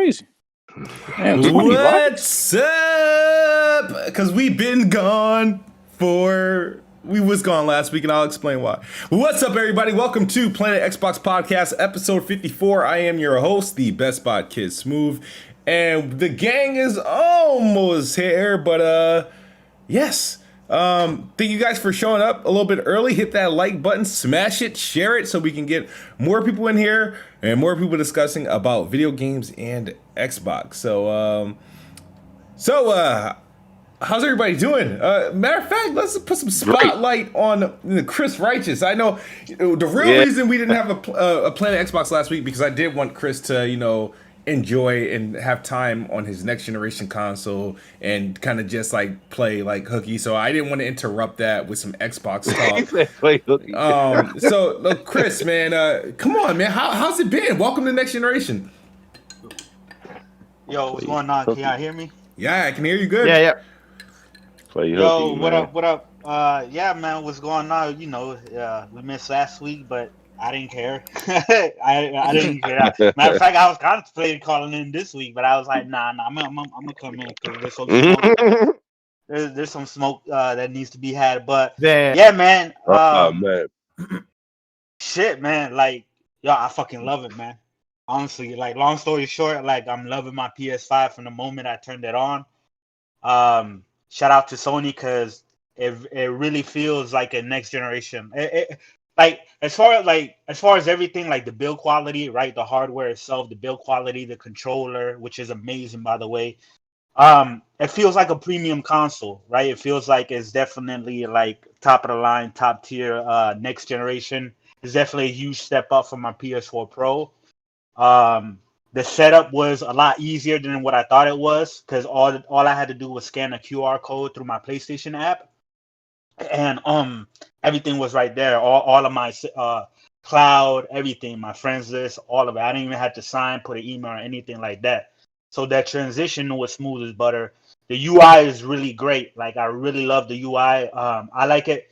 crazy. Man, what's up? Because we've been gone we was gone last week, and I'll explain why. What's up, everybody? Welcome to Planet Xbox Podcast, episode 54. I am your host, the Best Spot Kid Smooth, and the gang is almost here, but yes. Thank you guys for showing up a little bit early. Hit that like button, smash it, share it, so we can get more people in here and more people discussing about video games and Xbox. So how's everybody doing? Matter of fact, let's put some spotlight on Chris Righteous. I know the real reason we didn't have a Planet Xbox last week because I did want Chris to, enjoy and have time on his next generation console and kind of just like play like hooky. So I didn't want to interrupt that with some Xbox talk. So look, Chris, man, come on, man. How's it been? Welcome to Next Generation. Yo, what's going on? Can y'all hear me? Yeah, I can hear you good. Yeah. Yo, what up? Yeah, man, what's going on? We missed last week, but I didn't care. I didn't care. Matter of fact, I was contemplating calling in this week, but I was like, nah, I'm gonna come in because there's some smoke. There's some smoke that needs to be had. But yeah, man. Man. Shit, man. Like, yo, I fucking love it, man. Honestly, like, long story short, like, I'm loving my PS5 from the moment I turned it on. Shout out to Sony because it really feels like a next generation. Like as far as everything, like the build quality, right? The hardware itself, the build quality, the controller, which is amazing, by the way. It feels like a premium console, right? It feels like it's definitely like top of the line, top tier, next generation. It's definitely a huge step up from my PS4 Pro. The setup was a lot easier than what I thought it was because all I had to do was scan a QR code through my PlayStation app. And everything was right there. All of my cloud, everything, my friends list, all of it. I didn't even have to sign, put an email or anything like that. So that transition was smooth as butter. The UI is really great. Like I really love the UI. I like it.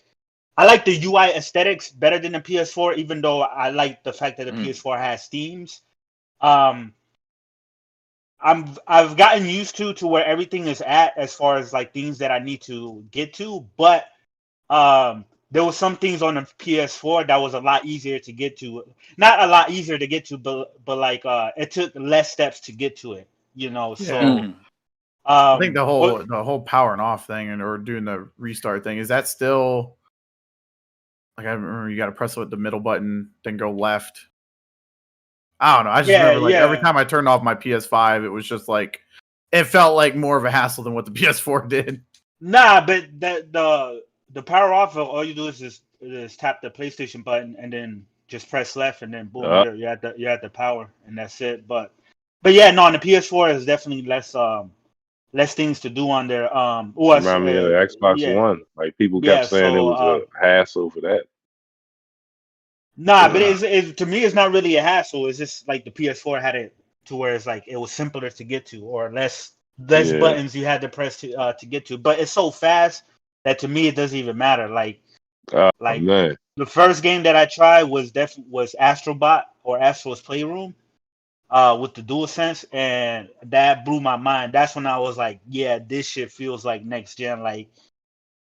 I like the UI aesthetics better than the PS4, even though I like the fact that the PS4 has themes. I've gotten used to where everything is at as far as like things that I need to get to, but there was some things on the PS4 that was a lot easier to get to. Not a lot easier to get to, but like it took less steps to get to it, So I think the whole powering off thing or doing the restart thing, is that still like, I remember you got to press with the middle button, then go left. I don't know. I just remember every time I turned off my PS5, it was just like it felt like more of a hassle than what the PS4 did. Nah, but the power off, all you do is just tap the PlayStation button and then just press left and then boom, you're at the power and that's it. But yeah, no, on the PS4 is definitely less things to do on there. Remind me of the Xbox One. Like people kept saying it was a hassle for that. Nah, but it to me it's not really a hassle. It's just like the PS4 had it to where it's like it was simpler to get to or less buttons you had to press to get to. But it's so fast that to me it doesn't even matter. Like the first game that I tried was Astrobot or Astro's Playroom with the DualSense, and that blew my mind. That's when I was like, yeah, this shit feels like next gen. Like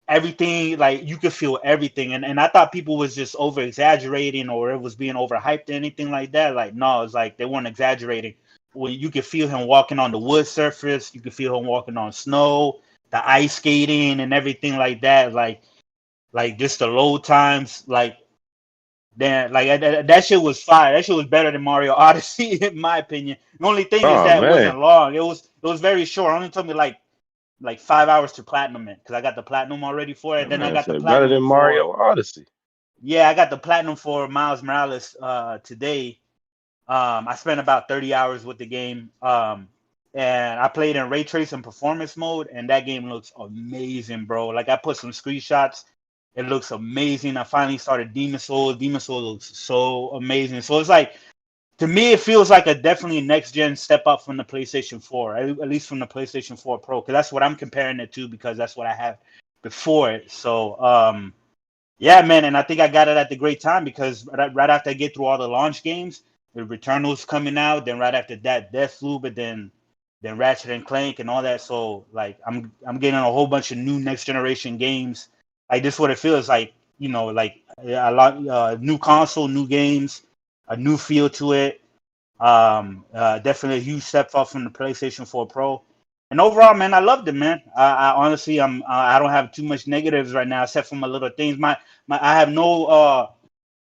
everything, like you could feel everything, and I thought people was just over exaggerating or it was being overhyped or anything like that. Like no, it's like they weren't exaggerating. When you could feel him walking on the wood surface, you could feel him walking on snow, the ice skating and everything like that. Like just the load times, like then like that shit was fire. That shit was better than Mario Odyssey in my opinion. The only thing is that it wasn't long. It was very short. It only took me like 5 hours to platinum it because I got the platinum already for it. Then I got the platinum better than Mario Odyssey. Yeah, I got the platinum for Miles Morales today. I spent about 30 hours with the game. And I played in ray tracing performance mode, and that game looks amazing, bro. Like I put some screenshots. It looks amazing. I finally started Demon Souls. Demon Souls looks so amazing. So it's like, to me, it feels like a definitely next gen step up from the PlayStation 4, at least from the PlayStation 4 Pro, because that's what I'm comparing it to, because that's what I had before it. So, yeah, man, and I think I got it at the great time because right after I get through all the launch games, the Returnal's coming out. Then right after that, Deathloop, and then Ratchet and Clank and all that. So like I'm getting a whole bunch of new next generation games. Like this is what it feels like, you know, like a lot new console, new games, a new feel to it. Definitely a huge step up from the PlayStation 4 Pro. And overall, man, I loved it, man. I honestly, I don't have too much negatives right now, except for my little things. I have no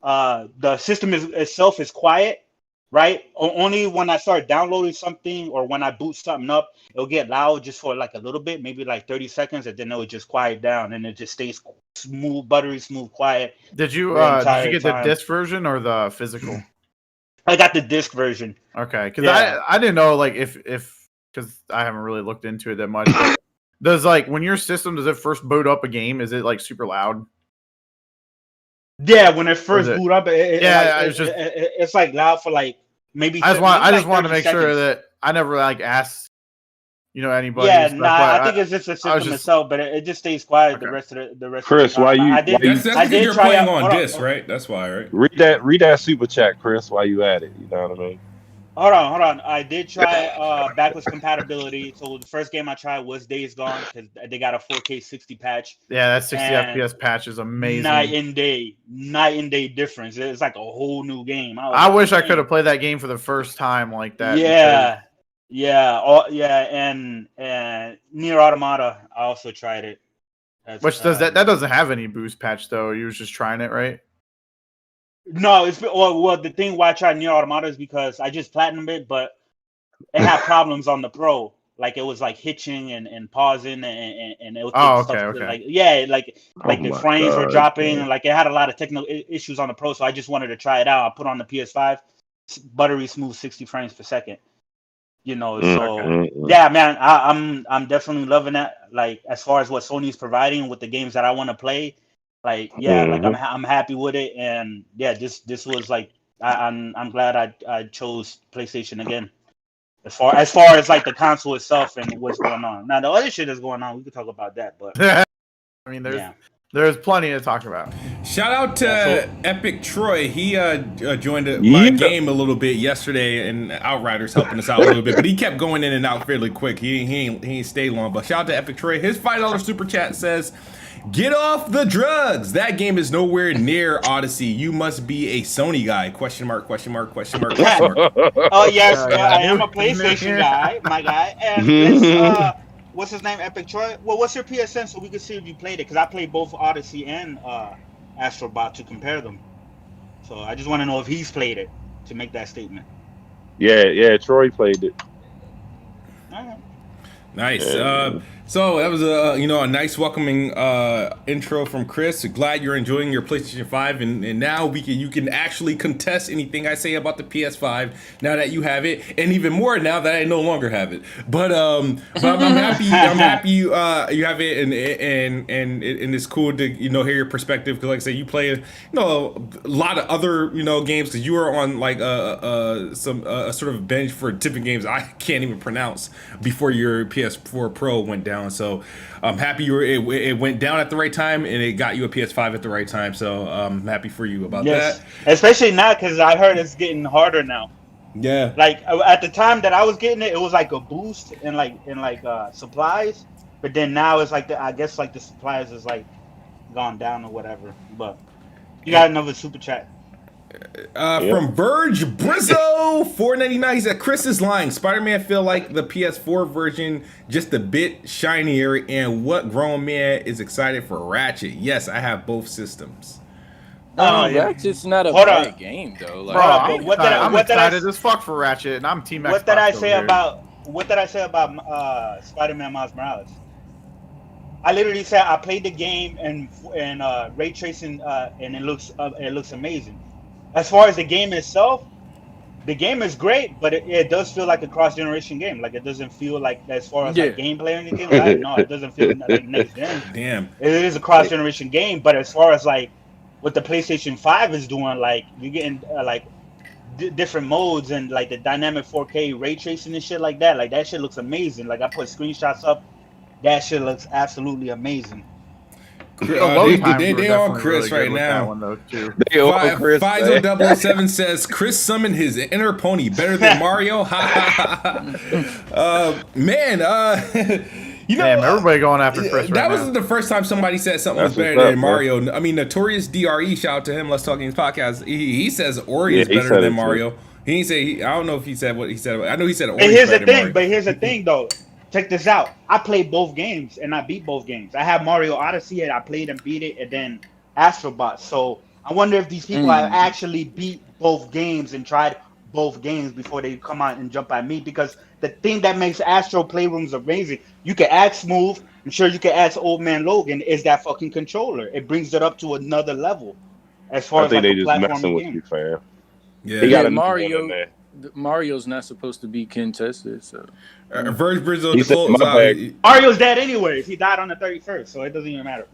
the system itself is quiet, right? Only when I start downloading something or when I boot something up, it'll get loud just for like a little bit, maybe like 30 seconds, and then it'll just quiet down, and it just stays smooth, buttery smooth, quiet. Did you get the disc version or the physical? I got the disc version. Okay, because I didn't know like if because I haven't really looked into it that much. But does like when your system does it first boot up a game? Is it like super loud? Yeah, when it first boot up, it's like loud for like maybe. I just want to make sure that I never like asked, you know, anybody. Yeah, I think it's just the system itself, but it just stays quiet the rest of the rest. Chris, of the time. why you? That's because you're playing on disc, right? That's why, right? Read that super chat, Chris. While you at it, you know what I mean. Hold on. I did try backwards compatibility. So the first game I tried was Days Gone because they got a 4K 60 patch. Yeah, that 60 FPS patch is amazing. Night and day difference. It's like a whole new game. I wish I could have played that game for the first time like that. And Nier Automata, I also tried it. Which does that doesn't have any boost patch though. You was just trying it, right? No, it's well. The thing why I tried Nier Automata is because I just platinumed it, but it had problems on the Pro. Like it was like hitching and pausing and it was like the frames were dropping. Man. Like it had a lot of technical issues on the Pro, so I just wanted to try it out. I put on the PS5, buttery smooth 60 frames per second. You know, so yeah, man, I'm definitely loving that. Like as far as what Sony's providing with the games that I want to play. Like like I'm happy with it, and yeah, this was like I'm glad I chose PlayStation again. As far as like the console itself and what's going on. Now the other shit that's going on, we could talk about that, but I mean there's plenty to talk about. Shout out to Epic Troy. He joined my game a little bit yesterday, and Outriders helping us out a little bit, but he kept going in and out fairly quick. He ain't stayed long. But shout out to Epic Troy. His $5 super chat says, "Get off the drugs. That game is nowhere near Odyssey. You must be a Sony guy. Question mark, question mark, question mark, question mark." Oh yes, I am a PlayStation guy, my guy. And this, what's his name? Epic Troy. Well, what's your PSN so we can see if you played it? Because I played both Odyssey and Astrobot to compare them. So I just want to know if he's played it to make that statement. Yeah, Troy played it. All right. Nice. So that was a nice welcoming intro from Chris. Glad you're enjoying your PlayStation 5, and now you can actually contest anything I say about the PS5 now that you have it, and even more now that I no longer have it. But I'm happy. I'm happy you have it, and it's cool to hear your perspective, because like I said, you play a lot of other games, because you are on like a sort of bench for different games I can't even pronounce before your PS4 Pro went down. So I'm happy it went down at the right time, and it got you a PS5 at the right time. So I'm happy for you about that. Especially now, because I heard it's getting harder now. Yeah. Like at the time that I was getting it, it was like a boost in supplies, but then now it's like I guess the supplies is like gone down or whatever. But you got another super chat. From Verge Brizzo, $4.99. He said, "Chris is lying. Spider-Man feel like the PS4 version, just a bit shinier. And what grown man is excited for Ratchet? Yes, I have both systems." Ratchet's not a bad game though. Like, I'm excited as fuck for Ratchet, and I'm Team Xbox. What did I say about Spider-Man Miles Morales? I literally said I played the game and ray tracing, and it looks amazing. As far as the game itself, the game is great, but it does feel like a cross-generation game. Like it doesn't feel like, as far as like gameplay or anything. Like, no, it doesn't feel like next gen. Damn, it is a cross-generation game, but as far as like what the PlayStation 5 is doing, like you're getting different modes and like the dynamic 4K ray tracing and shit like that. Like that shit looks amazing. Like I put screenshots up. That shit looks absolutely amazing. They on Chris right now. They on Chris. Faisal007 says Chris summoned his inner pony better than Mario. Man, you know, damn, everybody going after Chris. That wasn't the first time somebody said something was better than Mario. Man. I mean, Notorious DRE, shout out to him. Let's Talk Games podcast. He says Ori is better than Mario. He didn't say. I don't know if he said what he said. I know he said Ori. Here's the thing, though. Check this out. I played both games and I beat both games. I have Mario Odyssey and I played and beat it, and then Astrobot. So I wonder if these people have actually beat both games and tried both games before they come out and jump at me. Because the thing that makes Astro Playrooms amazing, you can add Smooth. I'm sure you can add Old Man Logan. Is that fucking controller? It brings it up to another level. As far as they just messing with you, fam. Yeah, Mario's not supposed to be contested, so. Verge Brizzo, Mario's dead anyways. He died on the 31st, so it doesn't even matter.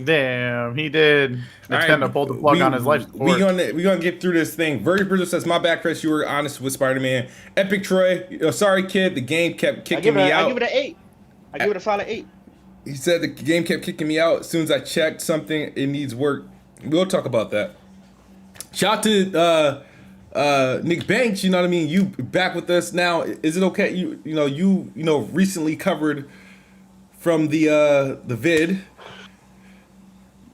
Damn, he did. Nintendo pulled the plug on his life support. We gonna get through this thing. Verge Brizzo says, "My bad, Chris. You were honest with Spider-Man." Epic Troy, sorry, kid. The game kept kicking me out. I give it an 8. I give it a solid 8. He said the game kept kicking me out. As soon as I checked something, it needs work. We'll talk about that. Shout out to NickBanks, you know what I mean? You back with us now. Is it okay? You recently covered from the vid.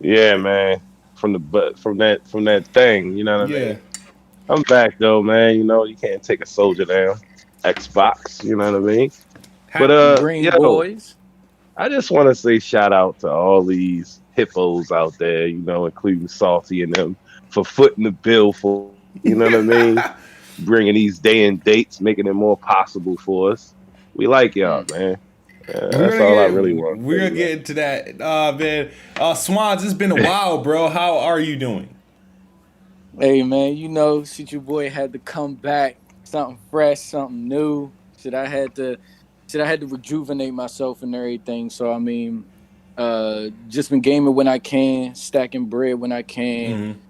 Yeah, man. From that thing, you know what I mean? I'm back though, man. You know, you can't take a soldier down. Xbox, you know what I mean? Green boys. I just want to say shout out to all these hippos out there, you know, including Salty and them, for footing the bill for, you know what I mean? Bringing these day and dates, making it more possible for us. We like y'all, man. That's all I really want. We're gonna get into that, man. Swans, it's been a while, bro. How are you doing? Hey, man. You know, shit, your boy had to come back, something fresh, something new. I had to rejuvenate myself and everything. So I mean, just been gaming when I can, stacking bread when I can,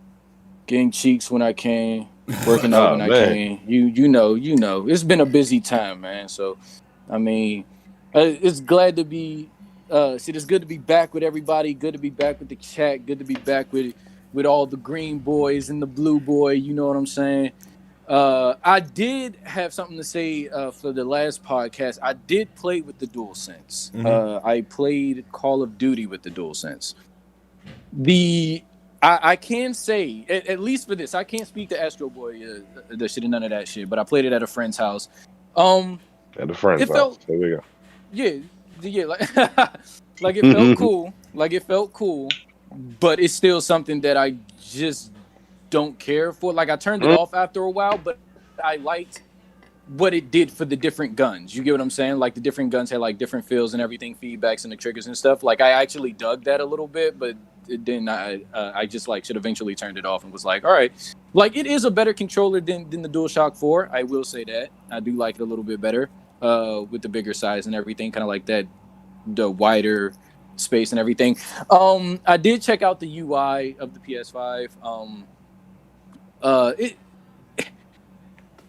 getting cheeks when I can, working out when I can. You know, it's been a busy time, man. So, I mean, it's glad to be. It's good to be back with everybody. Good to be back with the chat. Good to be back with all the green boys and the blue boy. You know what I'm saying? I did have something to say for the last podcast. I did play with the DualSense. I played Call of Duty with the DualSense. I can say, at least for this, I can't speak to Astro Boy, the shit and none of that shit, but I played it at a friend's house. At a friend's house. There we go. Yeah, like it felt cool. Like it felt cool, but it's still something that I just don't care for. Like I turned it off after a while, but I liked what it did for the different guns. You get what I'm saying? Like the different guns had like different feels and everything, feedbacks and the triggers and stuff. Like I actually dug that a little bit, but then I just like should eventually turned it off and was like, all right, like it is a better controller than the DualShock 4. I will say that. I do like it a little bit better with the bigger size and everything, kind of like that, the wider space and everything. I did check out the UI of the PS5.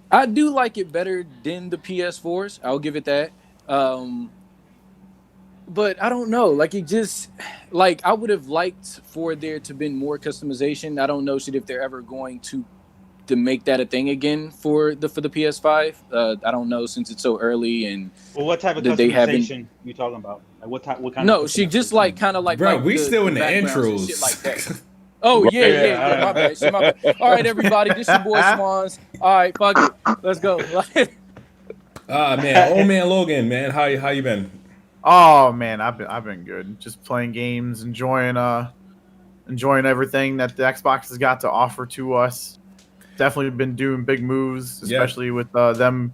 I do like it better than the PS4s. I'll give it that. But I don't know. Like it just, like I would have liked for there to been more customization. I don't know if they're ever going to make that a thing again for the PS5. I don't know since it's so early and. Well, what type of customization you talking about? Like what kind? No, she just like kind of like. Bro, like we still in the intros. Shit like that. Oh yeah. My bad. All right, everybody, this your boy Swans. All right, fuck it, let's go. Man, old man Logan, man, how you been? Oh man, I've been good. Just playing games, enjoying everything that the Xbox has got to offer to us. Definitely been doing big moves, especially with them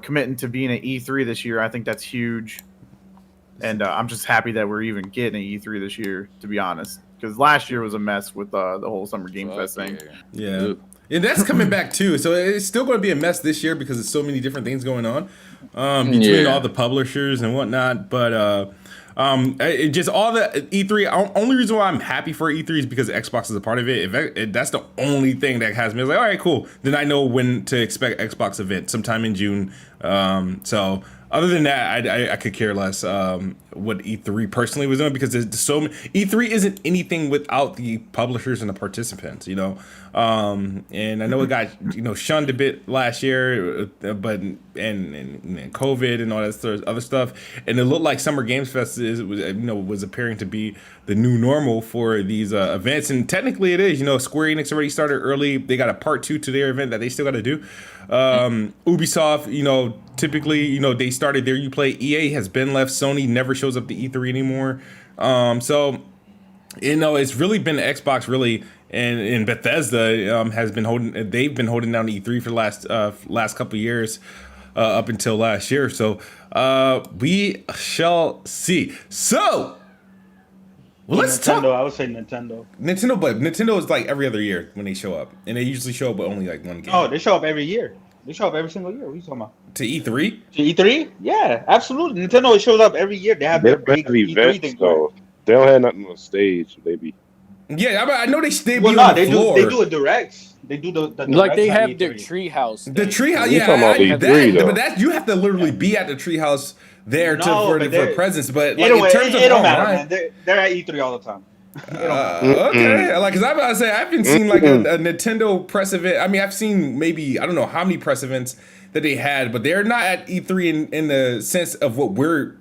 committing to being at E3 this year. I think that's huge, and I'm just happy that we're even getting an E3 this year, to be honest. Because last year was a mess with the whole Summer Game Fest thing. Yeah, and that's coming back too. So it's still going to be a mess this year because there's so many different things going on between all the publishers and whatnot. But it just all the E3. Only reason why I'm happy for E3 is because Xbox is a part of it. If that's the only thing that has me, it's like, all right, cool. Then I know when to expect Xbox event sometime in June. So Other than that, I could care less what E3 personally was doing, because there's so many. E3 isn't anything without the publishers and the participants, you know. And I know it got shunned a bit last year, but and COVID and all that other stuff, and it looked like Summer Games Fest was appearing to be the new normal for these events, and technically it is. Square Enix already started early. They got a part 2 to their event that they still got to do. Ubisoft, typically, they started their Uplay. EA has been left. Sony never shows up to E3 anymore. So, it's really been Xbox, really, and Bethesda has been holding. They've been holding down E3 for the last couple of years, up until last year. So, we shall see. So, well, let's Nintendo, talk. I would say Nintendo. But Nintendo is like every other year when they show up, and they usually show up with only like one game. Oh, they show up every year. They show up every single year. What are you talking about? To E3? To E3? Yeah, absolutely. Nintendo shows up every year. They have their big E3 events, thing. though. They don't have nothing on stage. They be. Yeah, I know they stay Well, on no, the floor. They do a direct. They do the Like they directs on have their E3. treehouse. The treehouse, You're talking about E3 though. but that you have to literally be at the treehouse there for presence. But like Anyway, in terms of it don't matter, online, man. They're at E3 all the time. okay, like because I'm about to say I haven't seen like a Nintendo press event. I mean, I've seen maybe I don't know how many press events that they had, but they're not at E3 in the sense of what we're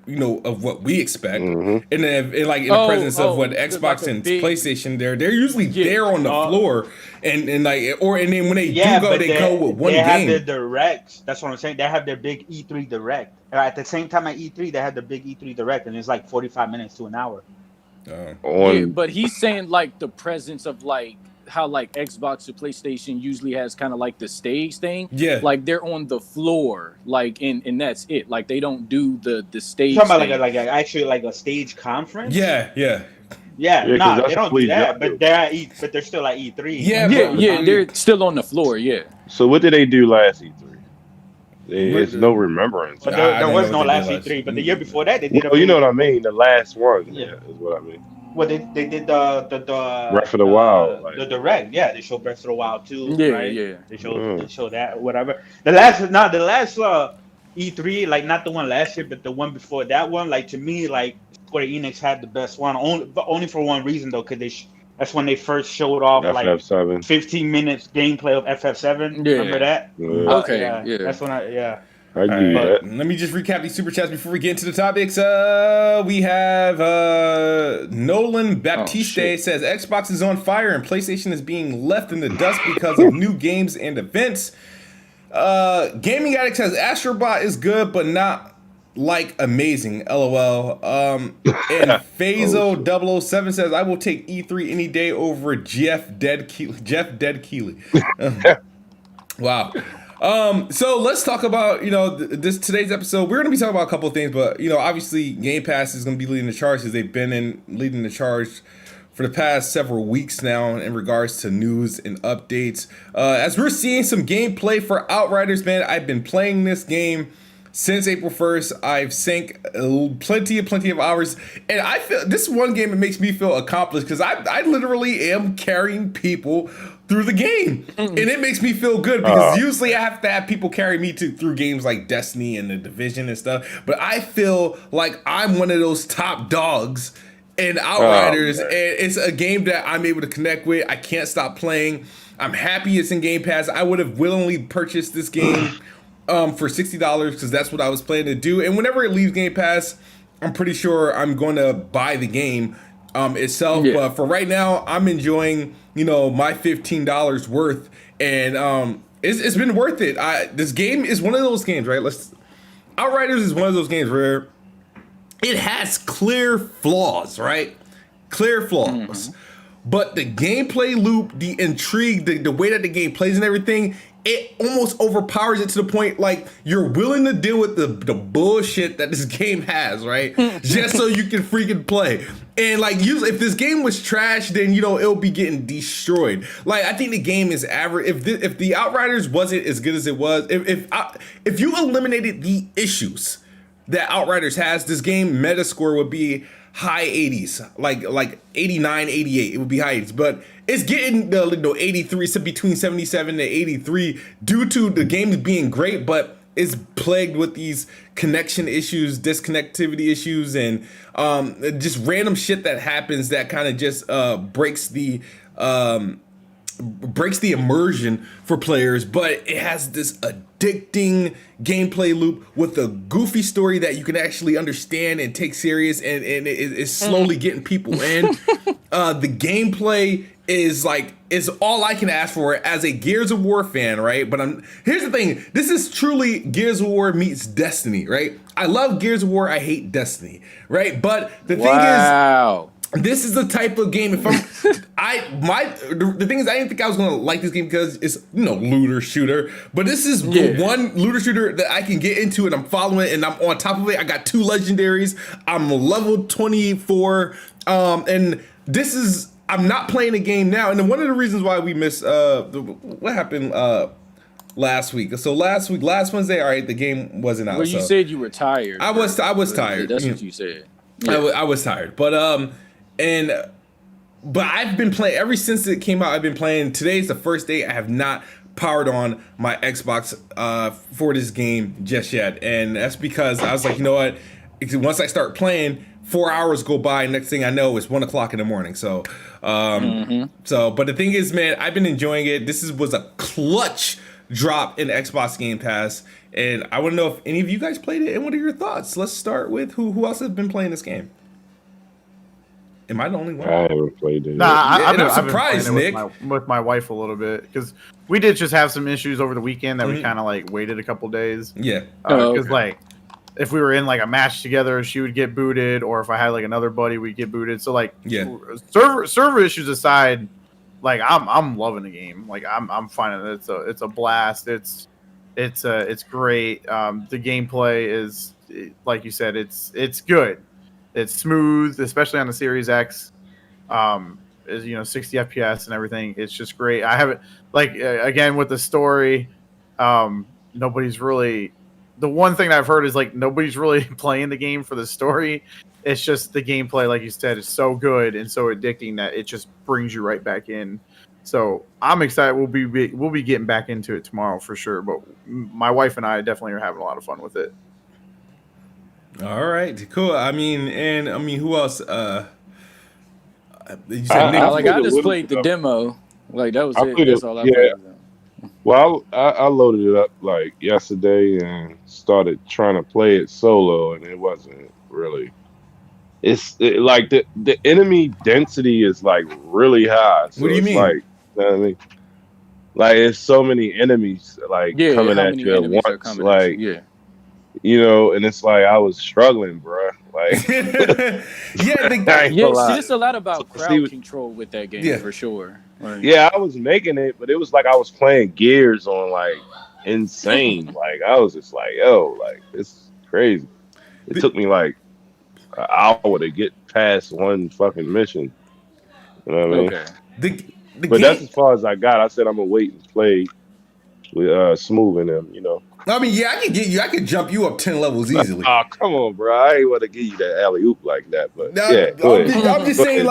of what we expect, in the presence of what Xbox and PlayStation. They're usually there on the floor, and then when they do go, they go with one game. They have game. their directs. That's what I'm saying. They have their big E3 direct. At the same time at E3, they have the big E3 direct, and it's like 45 minutes to an hour. Yeah, but he's saying like the presence of like how like Xbox or PlayStation usually has kind of like the stage thing. Yeah, like they're on the floor, like and that's it. Like they don't do the stage. You're talking about actually like a stage conference. Yeah. Nah, they don't do that, but they're still at E3. Yeah, they're still on the floor. Yeah. So what did they do last E3? There's no remembrance. But there was no last E3, but the year before that they did. You know what I mean? The last one, is what I mean. Well, they did the Breath of the Wild, the direct. Yeah, they showed Breath of the Wild too. Yeah, right? yeah. They showed that whatever. The last E3, like not the one last year, but the one before that one. Like to me, like Square Enix had the best one. Only for one reason though, because that's when they first showed off FF7. like 15 minutes gameplay of FF7. Yeah. Remember that? Yeah. Okay. Yeah. That's when I do that. Let me just recap these super chats before we get into the topics. We have Nolan Baptiste says Xbox is on fire and PlayStation is being left in the dust because of new games and events. Gaming Addict says Astrobot is good but not like amazing. LOL. And Phaso 007 says I will take E3 any day over Jeff Dead Keighley. Wow. So let's talk about today's episode. We're going to be talking about a couple of things, but obviously Game Pass is going to be leading the charge because they've been leading the charge for the past several weeks now in regards to news and updates. As we're seeing some gameplay for Outriders, man, I've been playing this game since April 1st. I've sank plenty of hours, and I feel this one game, it makes me feel accomplished because I literally am carrying people through the game, and it makes me feel good because usually I have to have people carry me through games like Destiny and The Division and stuff, but I feel like I'm one of those top dogs in Outriders, and it's a game that I'm able to connect with. I can't stop playing. I'm happy it's in Game Pass. I would have willingly purchased this game for $60 because that's what I was planning to do, and whenever it leaves Game Pass, I'm pretty sure I'm going to buy the game itself. But for right now, I'm enjoying my $15 worth, and it's been worth it. This game is one of those games, right? Outriders is one of those games where it has clear flaws, right? Clear flaws. But the gameplay loop, the intrigue, the way that the game plays and everything, it almost overpowers it to the point like you're willing to deal with the bullshit that this game has, right? Just so you can freaking play. And like, usually if this game was trash, then it'll be getting destroyed. Like, I think the game is average. If the Outriders wasn't as good as it was, if you eliminated the issues that Outriders has, this game Metascore would be high 80s, like 89, 88. It would be high 80s, but it's getting the 83, so between 77 to 83 due to the game being great, but is plagued with these connection issues, disconnectivity issues, and just random shit that happens that kind of just breaks the immersion for players. But it has this addicting gameplay loop with a goofy story that you can actually understand and take serious, and it's slowly getting people in. The gameplay is all I can ask for as a Gears of War fan, right? But here's the thing: this is truly Gears of War meets Destiny, right? I love Gears of War, I hate Destiny, right? But the thing is, this is the type of game. If the thing is, I didn't think I was gonna like this game because it's looter shooter. But this is one looter shooter that I can get into, and I'm following it, and I'm on top of it. I got 2 legendaries. I'm level 24, and this is. I'm not playing a game now, and then one of the reasons why we missed what happened last week. So last Wednesday, all right, the game wasn't out. Well, you said you were tired. I was tired. That's what you said. Yeah. I was tired, but I've been playing ever since it came out. I've been playing. Today's the first day I have not powered on my Xbox for this game just yet, and that's because I was like, you know what? Once I start playing, 4 hours go by. Next thing I know, it's 1 o'clock in the morning. So, but the thing is, man, I've been enjoying it. This was a clutch drop in Xbox Game Pass, and I want to know if any of you guys played it and what are your thoughts. Let's start with who else has been playing this game. Am I the only one? I haven't played it. I'm surprised, Nick. With my wife a little bit, because we did just have some issues over the weekend that we kind of waited a couple days. Yeah. Because if we were in a match together, she would get booted, or if I had another buddy, we'd get booted. So server issues aside, I'm loving the game. I'm finding it's a blast. It's great. The gameplay is, like you said, it's good. It's smooth, especially on the Series X. Is 60 FPS and everything. It's just great. I haven't again with the story. Nobody's really. The one thing that I've heard is nobody's really playing the game for the story. It's just the gameplay, like you said, is so good and so addicting that it just brings you right back in. So I'm excited. We'll be getting back into it tomorrow for sure. But my wife and I definitely are having a lot of fun with it. All right, cool. I mean, who else? You said Nick. I just played the demo. That was it. That's all I played. Well, I loaded it up yesterday and started trying to play it solo, and it wasn't really. The enemy density is really high. So what do you mean? You know what I mean? It's so many enemies coming at you at once. And it's I was struggling, bro. It's a lot about crowd control with that game for sure. I was making it, but it was I was playing Gears on insane. I was just it's crazy. It took me an hour to get past one fucking mission. You know what I mean? Okay. But that's as far as I got. I said I'm gonna wait and play with Smooth and them. I mean, I can get you. I can jump you up 10 levels easily. Oh, come on, bro! I ain't want to give you that alley oop like that, but I'm just saying,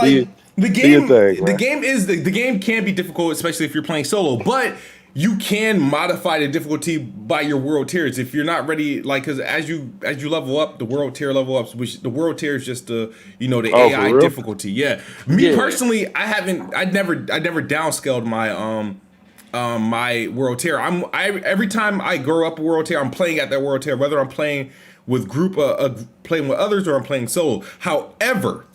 the game can be difficult, especially if you're playing solo. But you can modify the difficulty by your world tiers if you're not ready. Because as you level up, the world tier level ups, which the world tier is just the AI difficulty. Yeah, personally, I'd never downscaled my my world tier. Every time I grow up a world tier, I'm playing at that world tier, whether I'm playing with playing with others or I'm playing solo. However,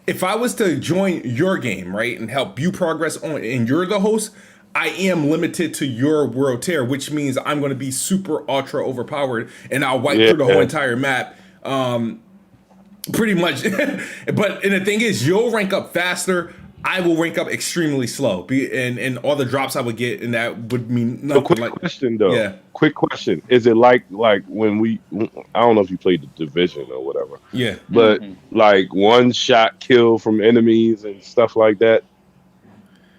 if I was to join your game, right, and help you progress on, and you're the host, I am limited to your world tier, which means I'm going to be super ultra overpowered, and I'll wipe through the whole entire map. Pretty much. But and the thing is, you'll rank up faster. I will rank up extremely slow, and all the drops I would get, and that would mean nothing. Quick question though. Yeah. Quick question: is it like when I don't know if you played the Division or whatever. Yeah. But one shot kill from enemies and stuff like that?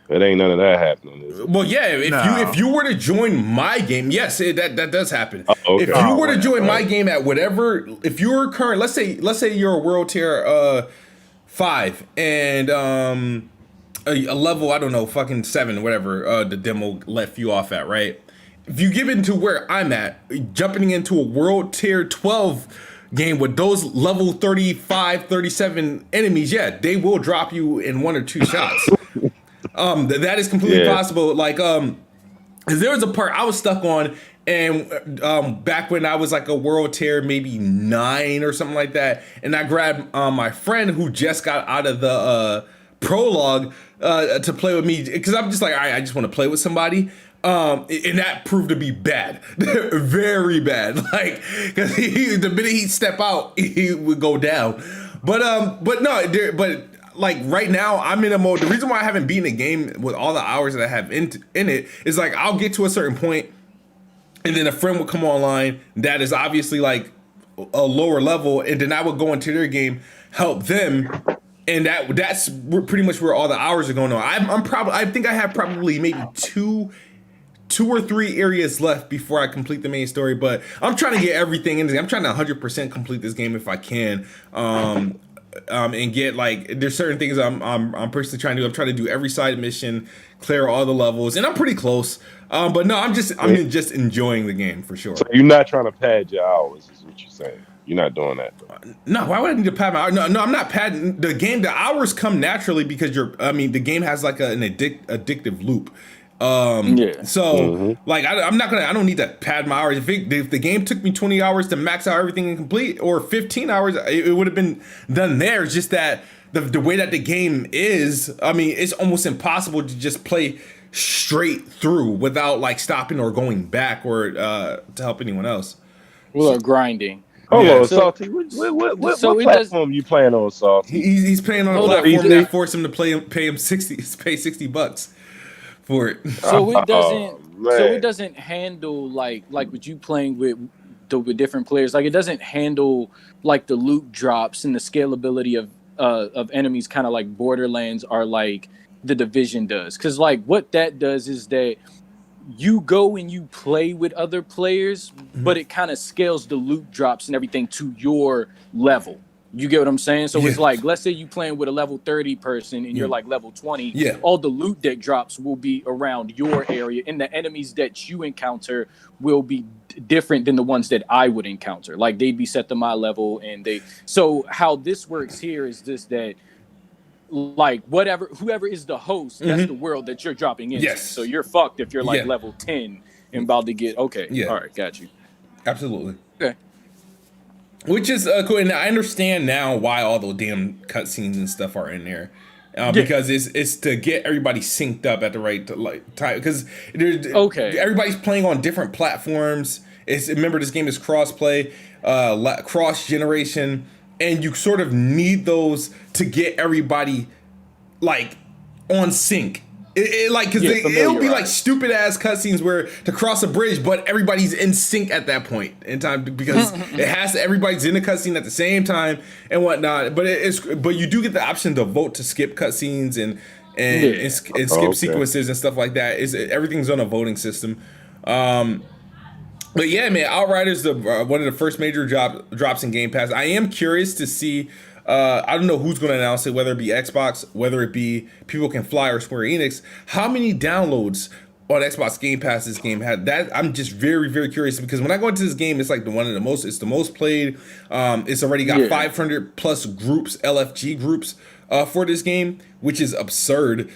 It ain't none of that happening. Well, yeah. If you were to join my game, yes, that does happen. Oh, okay. If you were to join my game at whatever, if you're current, let's say you're a world tier 5 and a level, I don't know, fucking 7, whatever the demo left you off at, right? if you get into where I'm at, jumping into a World Tier 12 game with those level 35, 37 enemies, yeah, they will drop you in 1 or 2 shots. That is completely possible. Like, 'cause there was a part I was stuck on, and back when I was like a World Tier maybe 9 or something like that, and I grabbed my friend who just got out of the prologue to play with me, because I'm just like, all right, I just want to play with somebody. And that proved to be bad, very bad. Like, because the minute he'd step out, he would go down. But like right now, I'm in a mode. The reason why I haven't beaten a game with all the hours that I have in it is like I'll get to a certain point, and then a friend will come online that is obviously like a lower level, and then I would go into their game, help them. And that's pretty much where all the hours are going on. I think I have probably maybe two or 3 areas left before I complete the main story, but I'm trying to get everything in. I'm trying to 100% complete this game if I can, and get like there's certain things I'm personally trying to do. I'm trying to do every side mission, clear all the levels, and I'm pretty close. But no, I'm just enjoying the game for sure. So you're not trying to pad your hours, is what you're saying? You're not doing that. No, why would I need to pad my hours? No, I'm not padding the game. The hours come naturally because the game has like an addictive loop. So like I don't need to pad my hours. If the game took me 20 hours to max out everything and complete, or 15 hours, it would have been done there. It's just that the way that the game is, I mean, it's almost impossible to just play straight through without like stopping or going back or to help anyone else. Or grinding. Hold on, Salty. What platform you playing on, Salty? He's playing on a platform that forced him to pay $60 for it. So it doesn't handle like with you playing with different players. Like it doesn't handle like the loot drops and the scalability of enemies, kind of like Borderlands or like the Division does. Because like what that does is that you go and you play with other players, but it kind of scales the loot drops and everything to your level. You get what I'm saying? So it's like, let's say you playing with a level 30 person and you're like level 20. Yeah. All the loot that drops will be around your area, and the enemies that you encounter will be different than the ones that I would encounter. Like they'd be set to my level, and so how this works here is just that, like whoever is the host, that's the world that you're dropping into. Yes. So you're fucked if you're like level 10 and about to get all right, got you. Absolutely. Okay. Which is cool, and I understand now why all those damn cutscenes and stuff are in there, because it's to get everybody synced up at the right time. Because everybody's playing on different platforms. Remember, this game is cross-play, cross-generation, and you sort of need those to get everybody like on sync. It'll be like stupid ass cutscenes where to cross a bridge, but everybody's in sync at that point in time because everybody's in the cutscene at the same time and whatnot. But you do get the option to vote to skip cutscenes and skip sequences and stuff like that. Everything's on a voting system. But yeah, man, Outriders, one of the first major drops in GamePass. I am curious to see. I don't know who's going to announce it, whether it be Xbox, whether it be People Can Fly or Square Enix. How many downloads on Xbox Game Pass this game had? That I'm just very, very curious, because when I go into this game, it's like it's the most played. It's already got 500 plus groups, LFG groups for this game, which is absurd.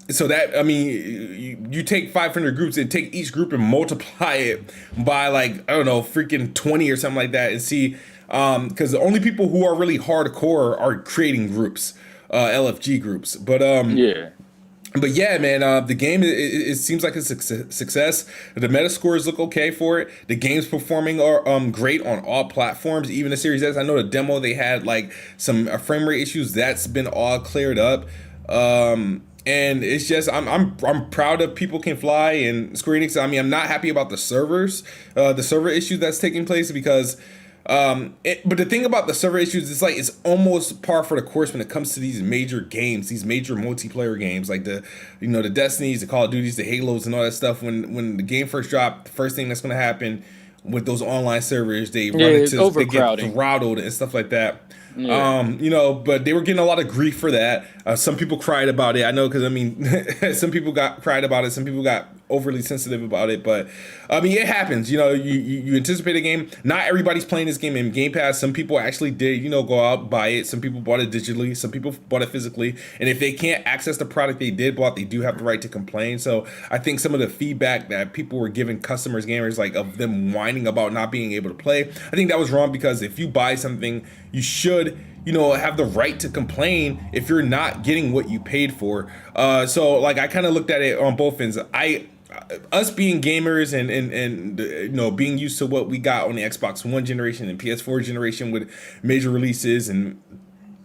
So that, I mean, you take 500 groups and take each group and multiply it by like, I don't know, freaking 20 or something like that, and see. Because the only people who are really hardcore are creating groups, LFG groups. But yeah, man, the game it seems like it's a success. The Metascores look okay for it. The game's performing are great on all platforms, even the Series S. I know the demo they had like some frame rate issues. That's been all cleared up. And it's just I'm proud of People Can Fly and Square Enix. I mean, I'm not happy about the server issue that's taking place, because. But the thing about the server issues is like it's almost par for the course when it comes to these major games, these major multiplayer games like the Destinies, the Call of Duties, the Halos, and all that stuff. When the game first dropped, the first thing that's going to happen with those online servers, they get throttled and stuff like that. But they were getting a lot of grief for that. Some people cried about it. I know, because I mean, some people cried about it. Some people got overly sensitive about it, but I mean, it happens. You know, you anticipate a game. Not everybody's playing this game in Game Pass. Some people actually did, you know, go out, buy it. Some people bought it digitally. Some people bought it physically. And if they can't access the product they did bought, they do have the right to complain. So I think some of the feedback that people were giving customers, gamers, like of them whining about not being able to play, I think that was wrong, because if you buy something, you should, you know, have the right to complain if you're not getting what you paid for. So like, I kind of looked at it on both ends. Us being gamers and you know, being used to what we got on the Xbox One generation and PS4 generation with major releases and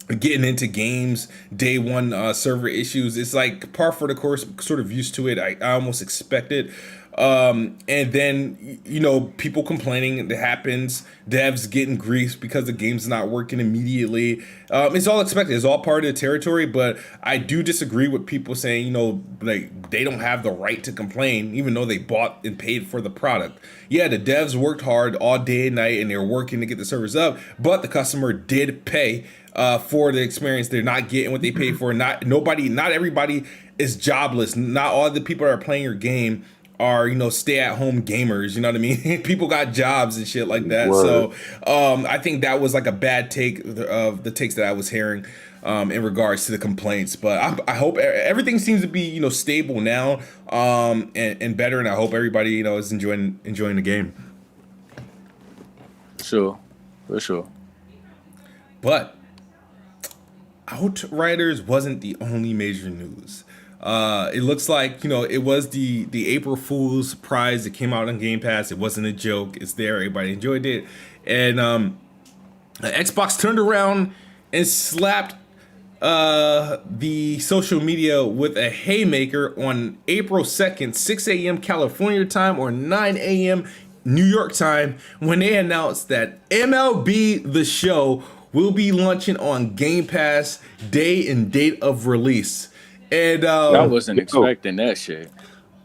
getting into games day one, server issues, it's like par for the course, sort of used to it. I almost expect it. And then, you know, people complaining, that happens, devs getting grief because the game's not working immediately. It's all expected. It's all part of the territory, but I do disagree with people saying, you know, like they don't have the right to complain, even though they bought and paid for the product. Yeah, the devs worked hard all day and night and they're working to get the servers up, but the customer did pay for the experience. They're not getting what they paid for. Not everybody is jobless. Not all the people that are playing your game are, you know, stay-at-home gamers, you know what I mean? People got jobs and shit like that. Word. So I think that was like a bad take of the takes that I was hearing in regards to the complaints. But I hope everything seems to be, you know, stable now and better, and I hope everybody, you know, is enjoying the game. Sure, for sure. But Outriders wasn't the only major news. It looks like, you know, it was the April Fool's prize that came out on Game Pass. It wasn't a joke. It's there. Everybody enjoyed it. And Xbox turned around and slapped the social media with a haymaker on April 2nd, 6 a.m. California time or 9 a.m. New York time, when they announced that MLB The Show will be launching on Game Pass day and date of release. And I wasn't expecting that shit.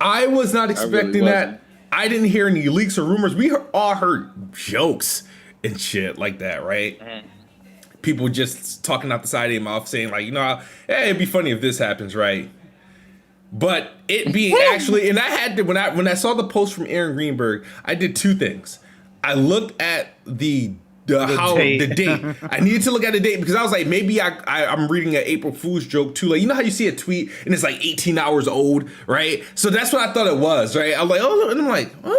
I was not expecting that. I didn't hear any leaks or rumors. We all heard jokes and shit like that, right? Mm-hmm. People just talking out the side of their mouth saying like, you know, hey, it'd be funny if this happens, right? But it being actually, and I had to, when I saw the post from Aaron Greenberg, I did two things. I looked at the date. I needed to look at the date because I was like, maybe I'm reading an April Fool's joke too. Like, you know how you see a tweet and it's like 18 hours old, right? So that's what I thought it was, right? I was like, oh, and I'm like, huh?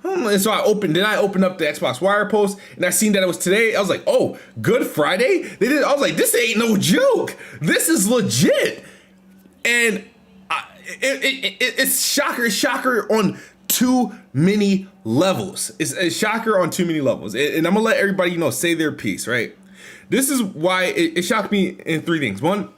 And so I opened up the Xbox Wire post and I seen that it was today. I was like, oh, Good Friday? I was like, this ain't no joke. This is legit. And it's shocker on too many levels. It's shocker on too many levels. And I'm gonna let everybody, you know, say their piece, right? This is why it shocked me in three things. One,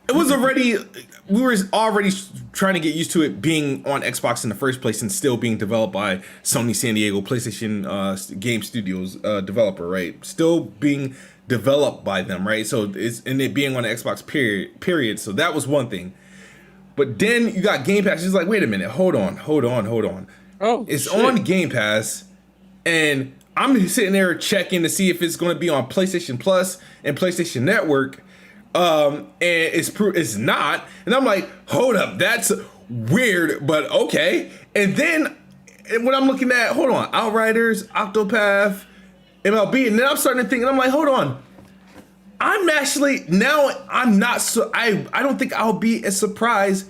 we were already trying to get used to it being on Xbox in the first place and still being developed by Sony San Diego, PlayStation Game Studios developer, right? Still being developed by them, right? So it being on the Xbox period. So that was one thing. But then you got Game Pass. It's like, wait a minute, hold on. Oh, it's shit. On Game Pass, and I'm sitting there checking to see if it's going to be on PlayStation Plus and PlayStation Network. And it's not. And I'm like, hold up, that's weird, but okay. And then when I'm looking at, hold on, Outriders, Octopath, MLB, and then I'm starting to think, and I'm like, hold on. I'm not so, I don't think I'll be as surprised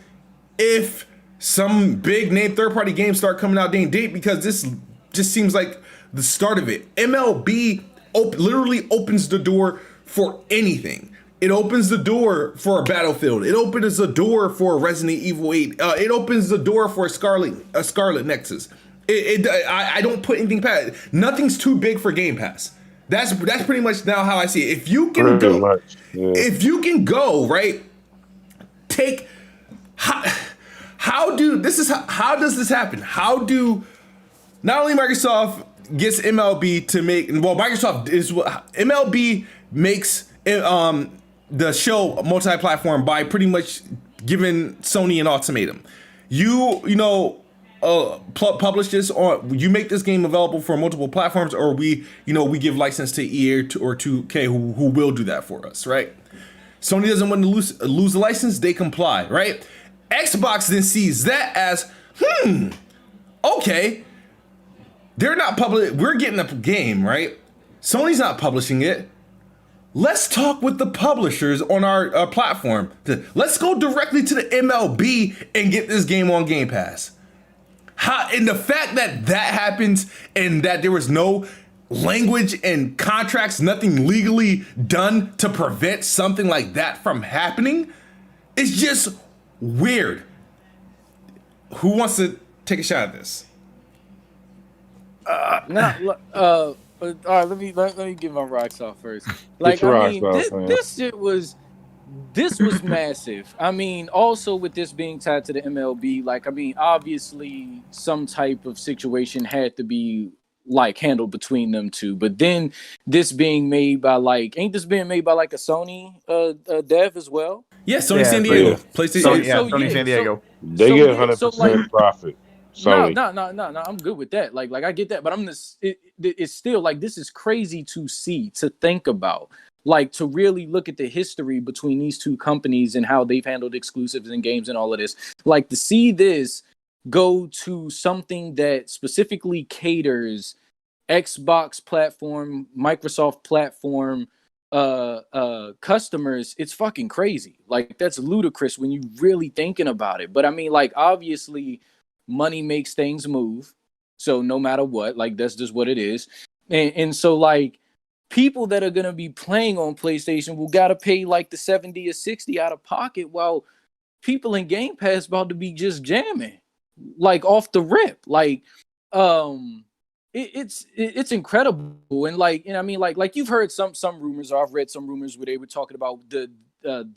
if some big name third-party games start coming out day and date, because this just seems like the start of it. MLB literally opens the door for anything. It opens the door for a Battlefield. It opens the door for a Resident Evil 8. It opens the door for a Scarlet Nexus. I don't put anything past. Nothing's too big for Game Pass. That's pretty much now how I see it. If you can go, if you can go, right? How does this happen? How do not only Microsoft gets MLB to make, well, Microsoft is what MLB makes the show multi-platform by pretty much giving Sony an ultimatum. Publish this, or you make this game available for multiple platforms, or we give license to EA or 2K who will do that for us, right? Sony doesn't want to lose the license, they comply, right? Xbox then sees that as, okay, they're not public. We're getting a game, right? Sony's not publishing it. Let's talk with the publishers on our platform. Let's go directly to the MLB and get this game on Game Pass. And the fact that that happens and that there was no language and contracts, nothing legally done to prevent something like that from happening, is just weird. Who wants to take a shot at this? All right, let me get my rocks off first. Like, I mean, this shit was massive. I mean, also with this being tied to the MLB, like, I mean, obviously some type of situation had to be like handled between them two. But then this being made by ain't this being made by like a Sony dev as well? Yeah, Sony San Diego, PlayStation. Sony San Diego. They get 100% profit. No, I'm good with that. Like I get that, but it's still like, this is crazy to see, to think about, like, to really look at the history between these two companies and how they've handled exclusives and games and all of this. Like, to see this go to something that specifically caters Xbox platform, Microsoft platform customers, it's fucking crazy. Like, that's ludicrous when you really thinking about it. But I mean, like, obviously money makes things move. So no matter what, like, that's just what it is. And so, like, people that are going to be playing on PlayStation will got to pay like the 70 or 60 out of pocket, while people in Game Pass about to be just jamming, like, off the rip. Like, it's incredible. And like, and I mean, like you've heard some rumors, or I've read some rumors where they were talking about the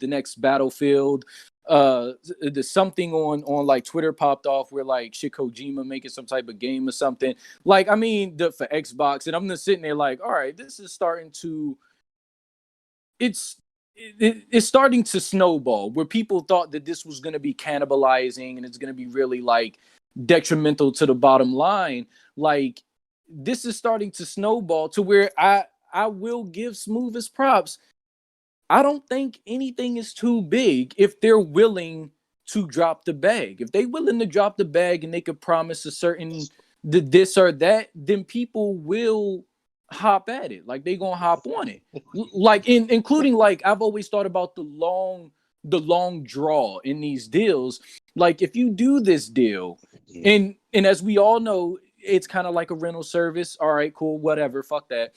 next Battlefield. There's something on like Twitter popped off where like shit, Kojima making some type of game or something. Like, I mean, for Xbox, and I'm just sitting there like, all right, this is starting to, it's starting to snowball, where people thought that this was going to be cannibalizing and it's going to be really like detrimental to the bottom line. Like, this is starting to snowball to where I will give Smooth his props. I don't think anything is too big if they're willing to drop the bag. If they're willing to drop the bag and they could promise a certain this or that, then people will hop at it. Like, they gonna hop on it. Like, including, like, I've always thought about the long draw in these deals. Like, if you do this deal, and as we all know, it's kind of like a rental service. All right, cool, whatever, fuck that.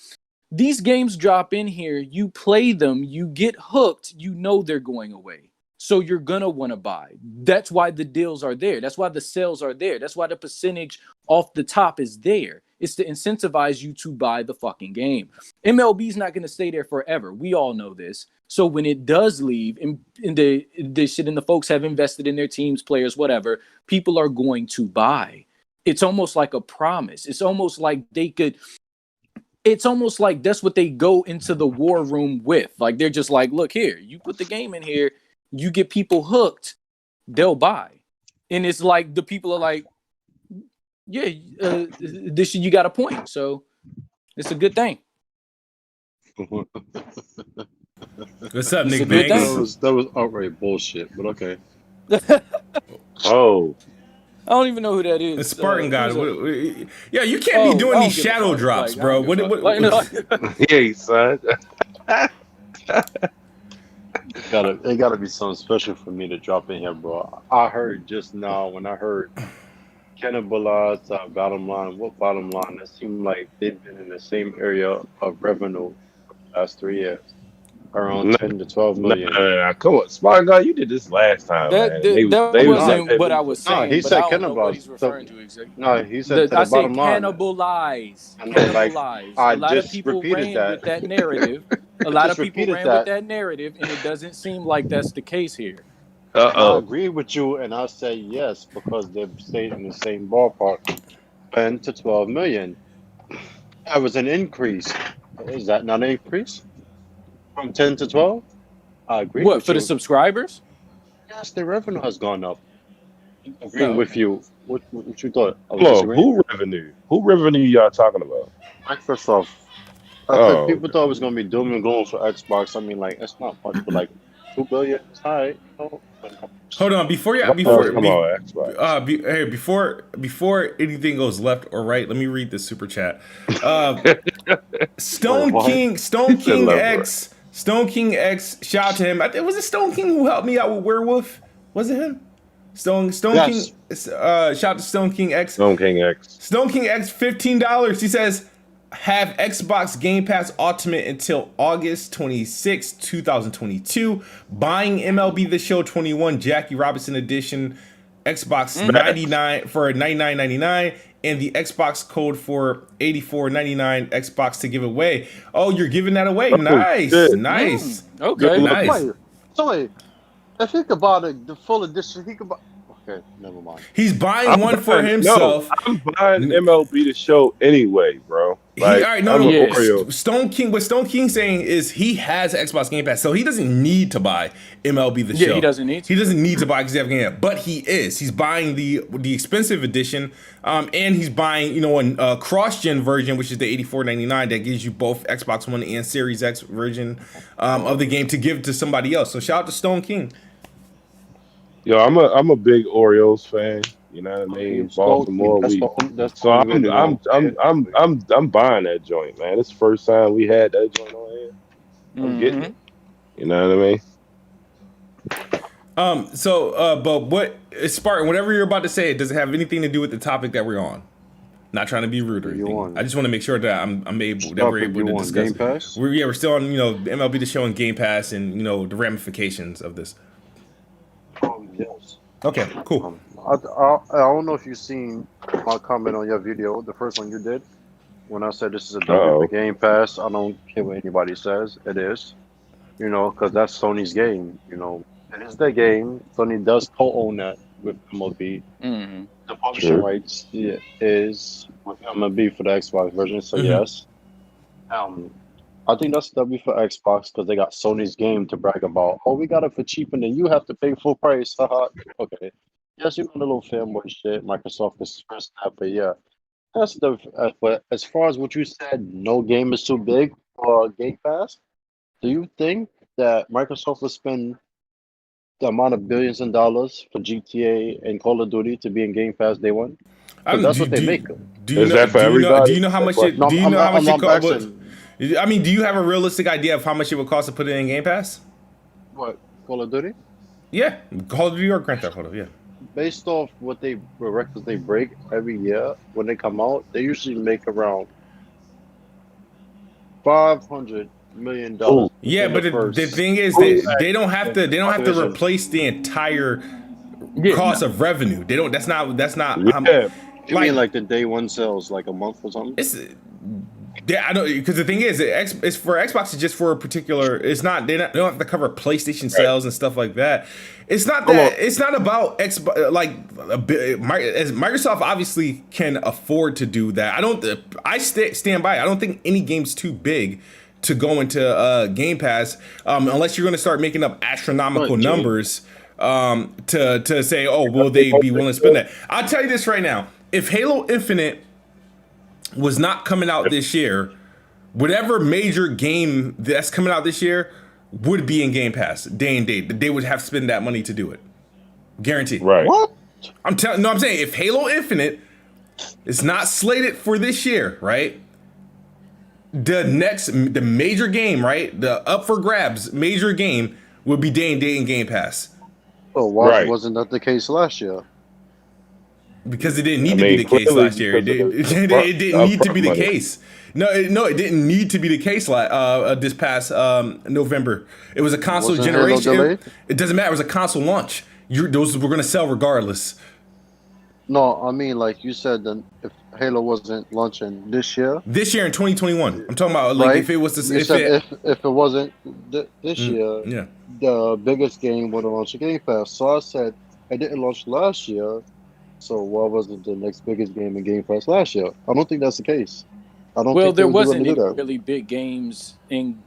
These games drop in here, you play them, you get hooked, you know they're going away. So you're going to want to buy. That's why the deals are there. That's why the sales are there. That's why the percentage off the top is there. It's to incentivize you to buy the fucking game. MLB's not going to stay there forever. We all know this. So when it does leave, and the folks have invested in their teams, players, whatever, people are going to buy. It's almost like a promise. It's almost like it's almost like that's what they go into the war room with. Like, they're just like, look here, you put the game in here, you get people hooked, they'll buy. And it's like, the people are like, yeah, you got a point. So it's a good thing. What's up, NickBanks? That was outright bullshit, but okay. Oh. I don't even know who that is. The Spartan God. Yeah, you can't be doing these shadow drops, like, bro. Yeah, son. It gotta be something special for me to drop in here, bro. I heard just now when I heard cannibalize bottom line. What bottom line? It seemed like they've been in the same area of revenue for the last 3 years. Around 10 to 12 million. Come on, Smart Guy, you did this last time. That wasn't what I was saying. No, he said cannibalize. No, he said I said cannibalize. Cannibalize. A lot of people ran with that narrative. A lot of people ran with that narrative, and it doesn't seem like that's the case here. I agree with you, and I say yes because they've stayed in the same ballpark. 10 to 12 million. That was an increase. Is that not an increase? From 10 to 12? I agree. What, for the subscribers? Yes, the revenue has gone up. Agreeing with you. What you thought? Who revenue y'all talking about? Microsoft. I think people thought it was going to be doom and gloom for Xbox. I mean, like, it's not much, but like 2 billion is high. Oh, Hold on, before anything goes left or right, let me read the super chat. Stone King X, shout out to him. Was it Stone King who helped me out with Werewolf? Was it him? Stone King. Shout out to Stone King X. Stone King X, $15. He says, have Xbox Game Pass Ultimate until August 26, 2022. Buying MLB The Show 21 Jackie Robinson Edition, Xbox 99 for $99.99, and the Xbox code for $84.99 Xbox to give away. Oh, you're giving that away? Nice. Okay, nice. So wait, if he could buy the full edition, he could buy. Okay, never mind. He's buying one for himself. No, I'm buying MLB The Show anyway, bro. Like, Stone King. What Stone King's saying is he has Xbox Game Pass, so he doesn't need to buy MLB The Show. Yeah, he doesn't need to. He doesn't need to buy because he has Game Pass, but he is. He's buying the expensive edition, and he's buying a cross-gen version, which is the $84.99 that gives you both Xbox One and Series X version of the game to give to somebody else. So shout out to Stone King. Yo, I'm a big Orioles fan. You know what I mean? Baltimore. So I'm buying that joint, man. It's the first time we had that joint on here. I'm getting it. You know what I mean? But what Spartan? Whatever you're about to say, does it have anything to do with the topic that we're on? Not trying to be rude or anything. I just want to make sure that we're able to discuss. Game Pass? We're still on MLB The Show and Game Pass and the ramifications of this. Yes. Okay, cool. I don't know if you've seen my comment on your video, the first one you did, when I said this is a W for Game Pass. I don't care what anybody says. It is, because that's Sony's game. It is their game. Sony does co-own that with MLB. Mm-hmm. The publishing rights is with MLB for the Xbox version. So yes, I think that's a W for Xbox because they got Sony's game to brag about. Oh, we got it for cheap, and then you have to pay full price. Okay. Yes, you got a little fanboy shit. Microsoft is expressed that, but yeah, that's the. But as far as what you said, no game is too big for Game Pass. Do you think that Microsoft will spend the amount of billions in dollars for GTA and Call of Duty to be in Game Pass day one? That's what they make. Is that for everybody? Do you know how much it? Do you know how much it costs? I mean, do you have a realistic idea of how much it would cost to put it in Game Pass? What, Call of Duty? Yeah, Call of Duty or Grand Theft Auto, yeah. Based off the records they break every year when they come out, they usually make around $500 million. Yeah, but the thing is, they don't have to replace the entire cost of revenue. They don't. That's not. You mean like the day one sales, like a month or something? Yeah, I know, because the thing is, it's for Xbox. It's just for a particular. It's not. They don't have to cover PlayStation sales and stuff like that. It's not that. It's not about Xbox. Like as Microsoft obviously can afford to do that. I stand by. I don't think any game's too big to go into Game Pass unless you're going to start making up astronomical numbers to say, oh, will they be willing to spend that? I'll tell you this right now: if Halo Infinite was not coming out this year, whatever major game that's coming out this year would be in Game Pass day and date. They would have to spend that money to do it, guaranteed. Right? What? I'm saying if Halo Infinite is not slated for this year, right? The major game, right? The up for grabs major game would be day and date in Game Pass. Well, why wasn't that the case last year? Because it didn't need to be the case last year. It didn't need to be the case. No, it didn't need to be the case this past November. It was a console generation. It doesn't matter. It was a console launch. Those were going to sell regardless. No, I mean, like you said, then if Halo wasn't launching this year. This year in 2021. I'm talking about like if it was if it wasn't this year, yeah, the biggest game would have launched a Game Pass. So I said it didn't launch last year. So why wasn't the next biggest game in Game Pass last year? I don't think that's the case. Well, there wasn't any really big games in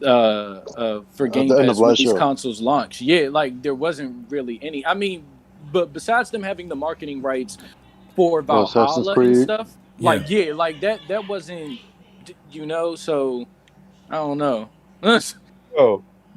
for Game Pass when these consoles launched. Yeah, like there wasn't really any. I mean, but besides them having the marketing rights for Valhalla and stuff, like like that wasn't, so I don't know.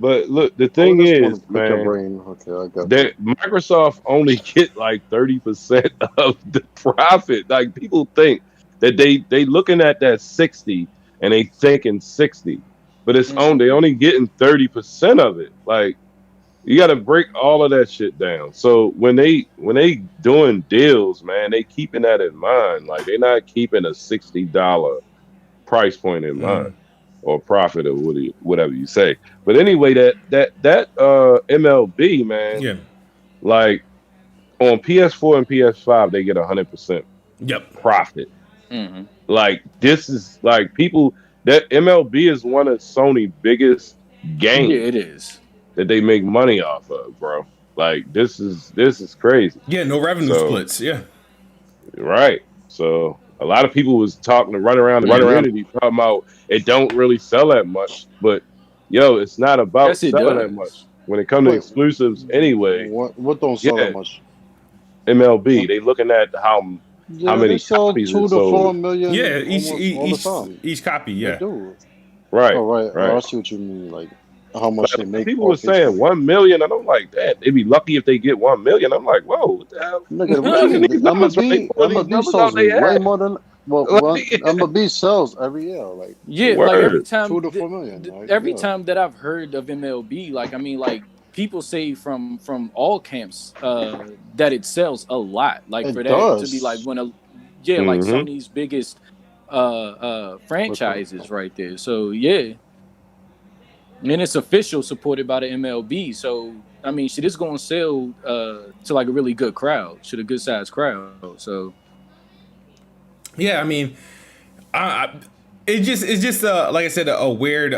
But look, the thing is, man, okay, I got that Microsoft only get like 30% of the profit. Like people think that they looking at that 60 and they thinking 60, but it's they only getting 30% of it. Like you got to break all of that shit down. So when they doing deals, man, they keeping that in mind. Like they're not keeping a $60 price point in mind or profit or whatever you say. But anyway, that MLB, man, like on PS4 and PS5, they get 100% profit. Like this is like people that MLB is one of Sony's biggest games. Yeah, it is. That they make money off of, bro. Like this is crazy. Yeah, no revenue splits. Yeah, right. So a lot of people was talking to run around the community talking about it don't really sell that much, but yo, it's not about selling that much when it comes to exclusives anyway. What don't sell that much? MLB, they looking at how many copies 2 to 4 million. Yeah, each copy. Yeah, right. Oh, right. Right. Oh, I see what you mean. Like how much they make. People were saying 1 million, and I'm like, that they'd be lucky if they get 1 million. I'm like, whoa, what the hell? MLB sells way more than MLB sells every year. Like like every time 2 to 4 million. Like, every time that I've heard of MLB, like I mean, like people say from all camps that it sells a lot. Like it for that does. to be like one of like Sony's biggest franchises right there. So yeah. And it's official, supported by the MLB. So, I mean, shit is going to sell to like a really good crowd, a good sized crowd. So, yeah, I mean, it's just like I said, a weird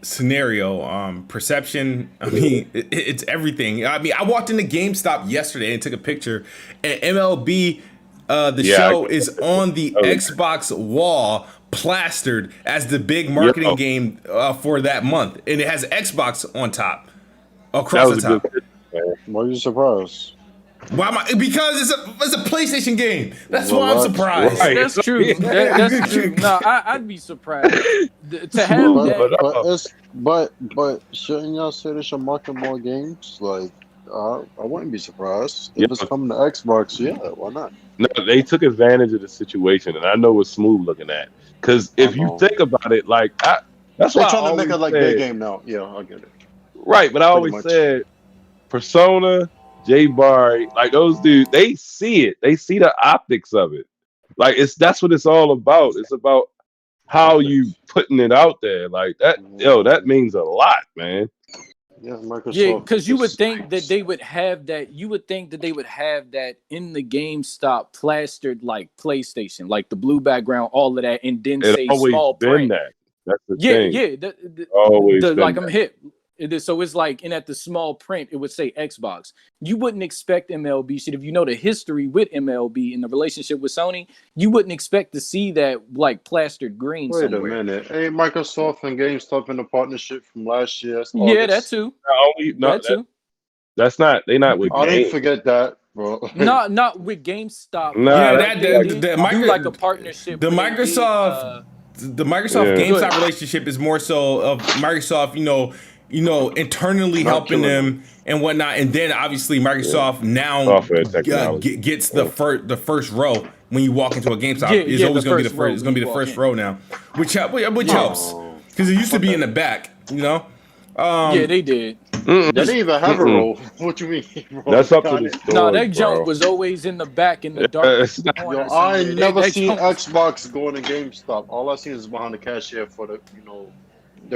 scenario. Perception. I mean, it's everything. I mean, I walked into GameStop yesterday and took a picture, and MLB show is on the Xbox wall, plastered as the big marketing game for that month, and it has Xbox on top, across the top. Why are you surprised? Why am I? Because it's a PlayStation game. That's why I'm surprised. Right. That's true. That's true. No, I'd be surprised to have that. But shouldn't y'all say they should market more games? Like I wouldn't be surprised if it's coming to Xbox. Yeah, why not? No, they took advantage of the situation, and I know what Smooth looking at. Because if you think about it, like that's why they're trying to make it like their game now. Yeah, I get it. Right, but I always said Persona, J-Bar, like those dudes, they see it. They see the optics of it. Like that's what it's all about. It's about how you putting it out there. Like that, that means a lot, man. Yeah, Microsoft. Yeah, because you would think that they would have that. You would think that they would have that in the GameStop plastered like PlayStation, like the blue background, all of that, and then say small print. That's the thing. Yeah. Always been like that. I'm hip. So it's like, and at the small print, it would say Xbox. You wouldn't expect MLB shit if you know the history with MLB and the relationship with Sony. You wouldn't expect to see that like plastered green. Wait somewhere. a minute, hey, Microsoft and GameStop in the partnership from last year. Yeah, that too. That too. That's not. They not with. I didn't forget that, bro. Not with GameStop. Like a partnership. The Microsoft GameStop relationship is more so of Microsoft, internally helping them and whatnot, and then obviously Microsoft now gets the first row when you walk into a GameStop. It's always going to be the first. It's going to be the first row now, which helps because it used to be in the back. Yeah, they did. They didn't even have a row. What you mean, bro? That's up to the store. No, that jump was always in the back in the dark. I ain't never seen Xbox going to GameStop. All I see is behind the cashier for the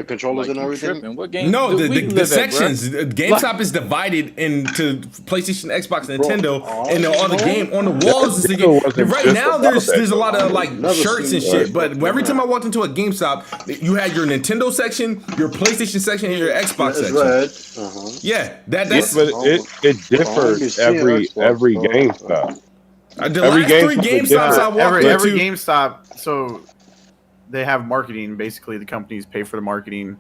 controllers and everything. What game? No, the sections. GameStop is divided into PlayStation, Xbox, Nintendo, and all the game on the walls. Right now, there's a lot of like shirts and shit. But every time I walked into a GameStop, you had your Nintendo section, your PlayStation section, and your Xbox section. Yeah, that's. But it differs every GameStop. The last three GameStops I walked into. Every GameStop, so they have marketing. Basically, the companies pay for the marketing,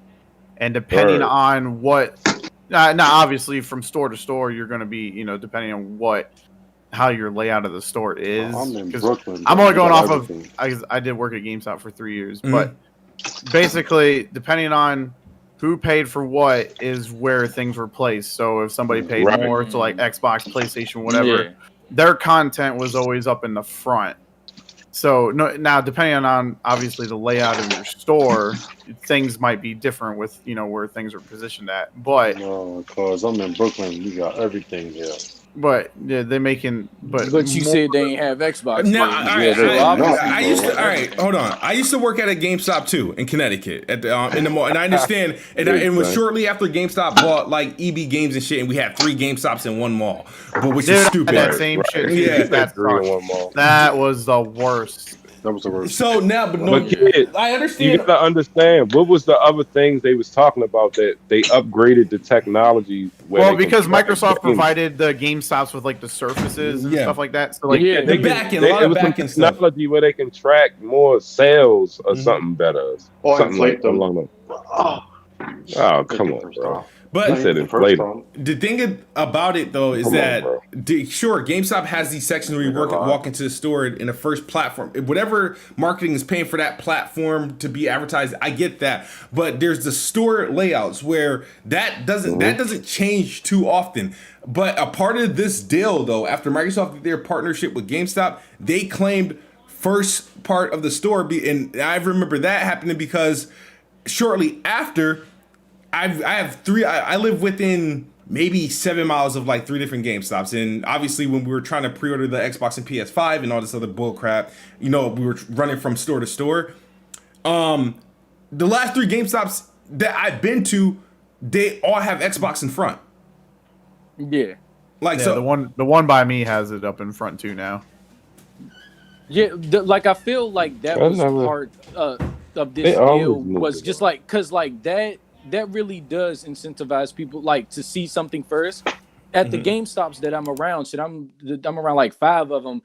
and depending on what, now obviously from store to store, you're going to be, depending on how your layout of the store is. I'm in Brooklyn. I'm only going off of. I did work at GameStop for 3 years, but basically, depending on who paid for what is where things were placed. So if somebody paid more to like Xbox, PlayStation, whatever, their content was always up in the front. So now, depending on obviously the layout of your store, things might be different with where things are positioned at. But no, because I'm in Brooklyn, we got everything here. But yeah, they're making. But you said they ain't have Xbox. No, I used to. bro. All right, hold on. I used to work at a GameStop too in Connecticut in the mall, and I understand. And it was shortly after GameStop bought like EB Games and shit, and we had 3 GameStops in one mall, but which is stupid. That same shit. Yeah, that was the worst. That was the worst. So now, kid, I understand. You gotta understand what was the other things they was talking about that they upgraded the technology. Well, because Microsoft provided the GameStops with like the surfaces and stuff like that. So like, the backend, a lot of backend stuff. Technology where they can track more sales or something better. Or something inflate them. Oh, come on, bro. But he said inflate. The thing about it though is that sure, GameStop has these sections where you walk into the store in the first platform. Whatever marketing is paying for that platform to be advertised, I get that. But there's the store layouts where that doesn't change too often. But a part of this deal though, after Microsoft did their partnership with GameStop, they claimed first part of the store, and I remember that happening because shortly after. I have 3. I live within maybe 7 miles of like 3 different GameStops, and obviously when we were trying to pre-order the Xbox and PS5 and all this other bull crap, we were running from store to store. The last 3 GameStops that I've been to, they all have Xbox in front. Yeah, so the one by me has it up in front too now. Yeah, I feel like that was part of this deal was just like because like that really does incentivize people like to see something first. At the GameStops that I'm around, I'm around like 5 of them.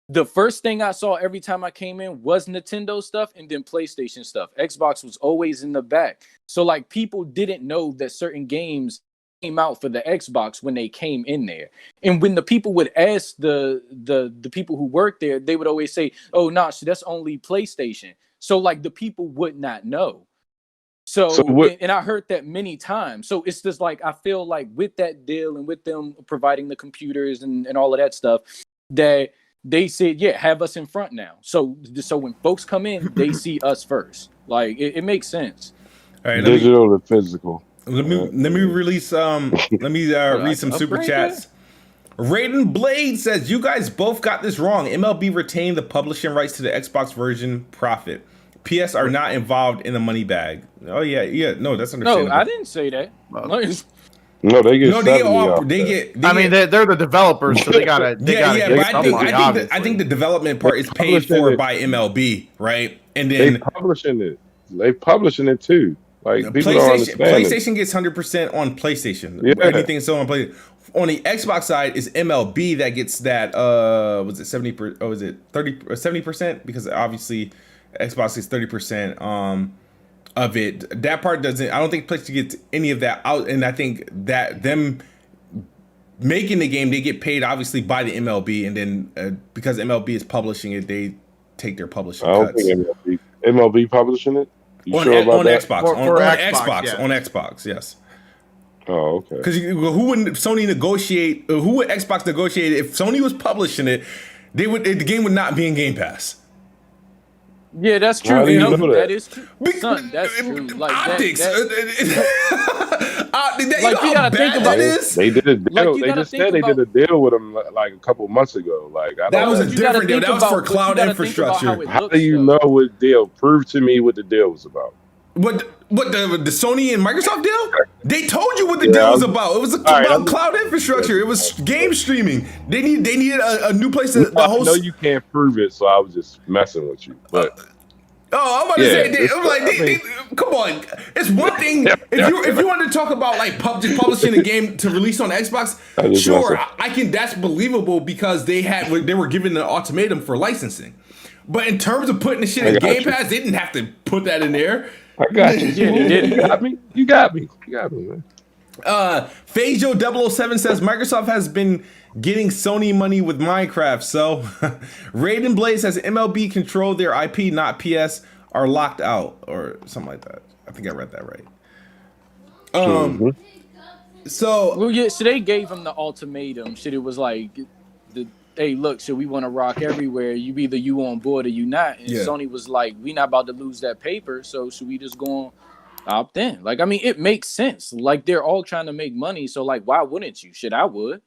The first thing I saw every time I came in was Nintendo stuff and then PlayStation stuff. Xbox was always in the back. So like people didn't know that certain games came out for the Xbox when they came in there. And when the people would ask the people who worked there, they would always say, "Oh, no, that's only PlayStation." So like the people would not know. So and I heard that many times. So it's just like I feel like with that deal and with them providing the computers and all of that stuff, that they said, yeah, have us in front now. So when folks come in, they see us first. Like it makes sense. All right, digital to physical. Let me release let me read some super chats. Raiden Blade says, "You guys both got this wrong. MLB retained the publishing rights to the Xbox version profit. PS are not involved in the money bag." Oh yeah, no, that's understandable. No, I didn't say that. No, they get. I mean, they're the developers, so they gotta. But I think the development part is paid for by MLB, right? And then they publishing it. They publishing it too. Like PlayStation gets 100% on PlayStation. Yeah. Anything sold on PlayStation. On the Xbox side is MLB that gets that. Was it 70%? Oh, is it 30 or 70%? Because obviously Xbox is 30% of it. That part doesn't. I don't think PlayStation gets any of that out. And I think that them making the game, they get paid obviously by the MLB, and then because MLB is publishing it, they take their publishing cuts. I don't think MLB publishing it. On Xbox, on Xbox, yes. Oh, okay. Because who would Sony negotiate? Who would Xbox negotiate if Sony was publishing it? The game would not be in Game Pass. Yeah, that's true. That is true. Son, that's true. Like optics. Like you gotta think about this. They did a deal. They just said they did a deal with them like a couple months ago. Like that was a different deal. That was for cloud infrastructure. How do you know what deal? Prove to me what the deal was about. What the Sony and Microsoft deal? They told you what the deal was about. It was about cloud infrastructure. It was game streaming. They needed a new place to host. I know you can't prove it, so I was just messing with you. But I'm about to say, I'm like, come on. It's one thing if you want to talk about like publishing a game to release on Xbox. Sure, I can. That's believable because they were given an ultimatum for licensing. But in terms of putting the shit in Game Pass, they didn't have to put that in there. I got you. You got me, man. Fajo007 says Microsoft has been getting Sony money with Minecraft. So Raiden Blaze says MLB control their IP, not PS, are locked out or something like that. I think I read that right. So well, yeah. So they gave him the ultimatum. Shit, it was like, hey, look, so we want to rock everywhere. Either you on board or you not. And Sony was like, we not about to lose that paper. So should we just go on opt in? Like, I mean, it makes sense. Like, they're all trying to make money. So like, why wouldn't you? Shit, I would.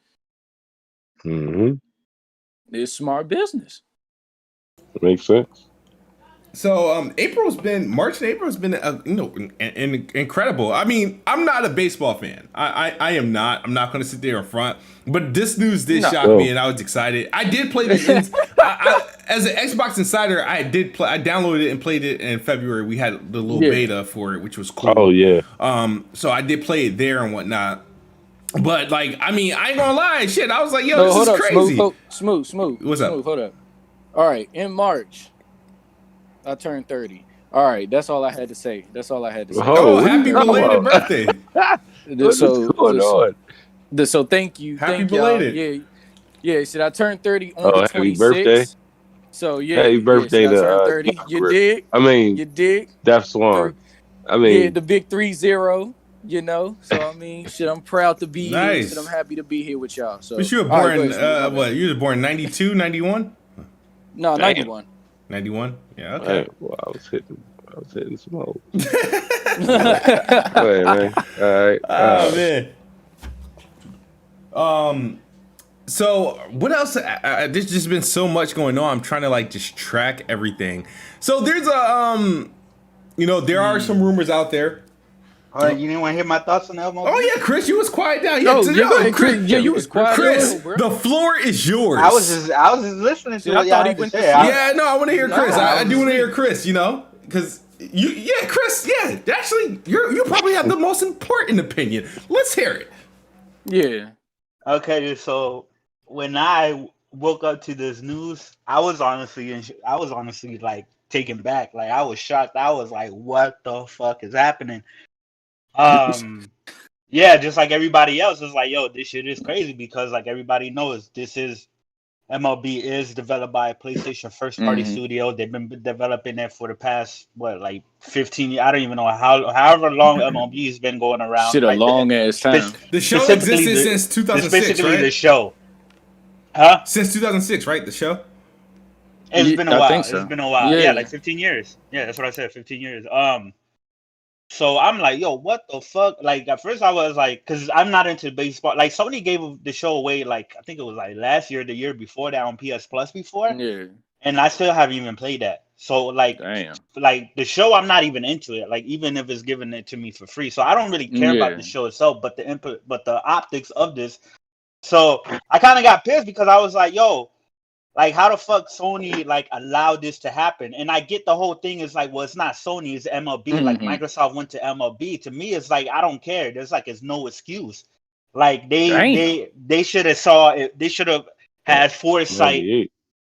It's smart business. Makes sense. So March and April has been incredible. I mean, I'm not a baseball fan. I am not. I'm not going to sit there in front. But this news did shock me, and I was excited. I did play this as an Xbox insider. I downloaded it and played it in February. We had the little beta for it, which was cool. Oh yeah. So I did play it there and whatnot. But like, I mean, I ain't gonna lie, shit. I was like, yo, this is crazy. Smooth. What's up? Hold up. All right, in March, I turned 30. All right, that's all I had to say. Oh, happy belated birthday. What's going on? So thank you. Happy belated. Yeah. So I turned 30 on the 26th. Happy birthday. So yeah. Happy birthday so I to turned 30. You dig? I mean, you dig? Def Swan. I mean, the big 30. You know, so I mean, shit, I'm proud to be here. Shit, I'm happy to be here with y'all. So, but you were born, what? You were born 92, 91? No, 91. 91? Yeah, okay. Hey, well, I was hitting some holes. Go ahead, man. All right. Oh, man. So what else? There's just been so much going on. I'm trying to like just track everything. So there's there are some rumors out there. All right, you didn't want to hear my thoughts on the MLB? Oh yeah, Chris, you was quiet down. Chris, you was quiet. Chris, the floor is yours. I was just listening to what y'all had to say. Yeah, no, I want to hear Chris. I do want to hear Chris. You know, because Chris. Yeah, actually, you probably have the most important opinion. Let's hear it. Yeah. Okay, so when I woke up to this news, I was honestly like taken back. Like I was shocked. I was like, "What the fuck is happening?" Yeah, just like everybody else is like, yo, this shit is crazy because like everybody knows MLB is developed by a PlayStation first party studio. They've been developing it for the past 15 years. I don't even know however long MLB has been going around. Shit, a long ass time. The show existed since 2006, basically right? The show. Huh? Since 2006, right? The show? It's been a while. Think so. It's been a while. Yeah, like 15 years. Yeah, that's what I said, 15 years. So I'm like, yo, what the fuck? Like, at first I was like, because I'm not into baseball. Like, Sony gave the show away, like, I think it was like last year, the year before that on PS Plus before. Yeah. And I still haven't even played that. So, like, like the show, I'm not even into it. Like, even if it's giving it to me for free. So I don't really care about the show itself, but the optics of this. So I kind of got pissed because I was like, yo, like, how the fuck Sony, like, allowed this to happen? And I get the whole thing is like, well, it's not Sony, it's MLB. Like, Microsoft went to MLB. To me, it's like, I don't care. There's no excuse. Like, they should have saw it. They should have had foresight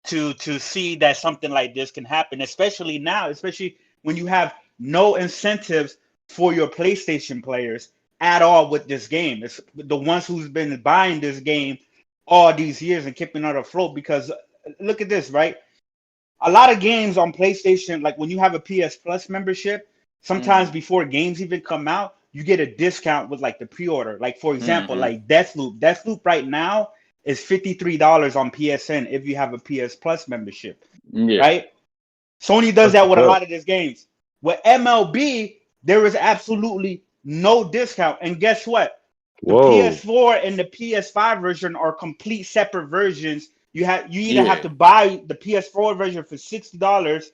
to see that something like this can happen, especially now, especially when you have no incentives for your PlayStation players at all with this game. It's the ones who's been buying this game all these years and keeping it afloat because look at this, right? A lot of games on PlayStation, like when you have a PS Plus membership, sometimes before games even come out, you get a discount with like the pre-order. Like for example, like Deathloop. Deathloop right now is $53 on PSN if you have a PS Plus membership, right? Sony does that with a lot of these games. With MLB, there is absolutely no discount. And guess what? The PS4 and the PS5 version are complete separate versions. You either have to buy the PS4 version for $60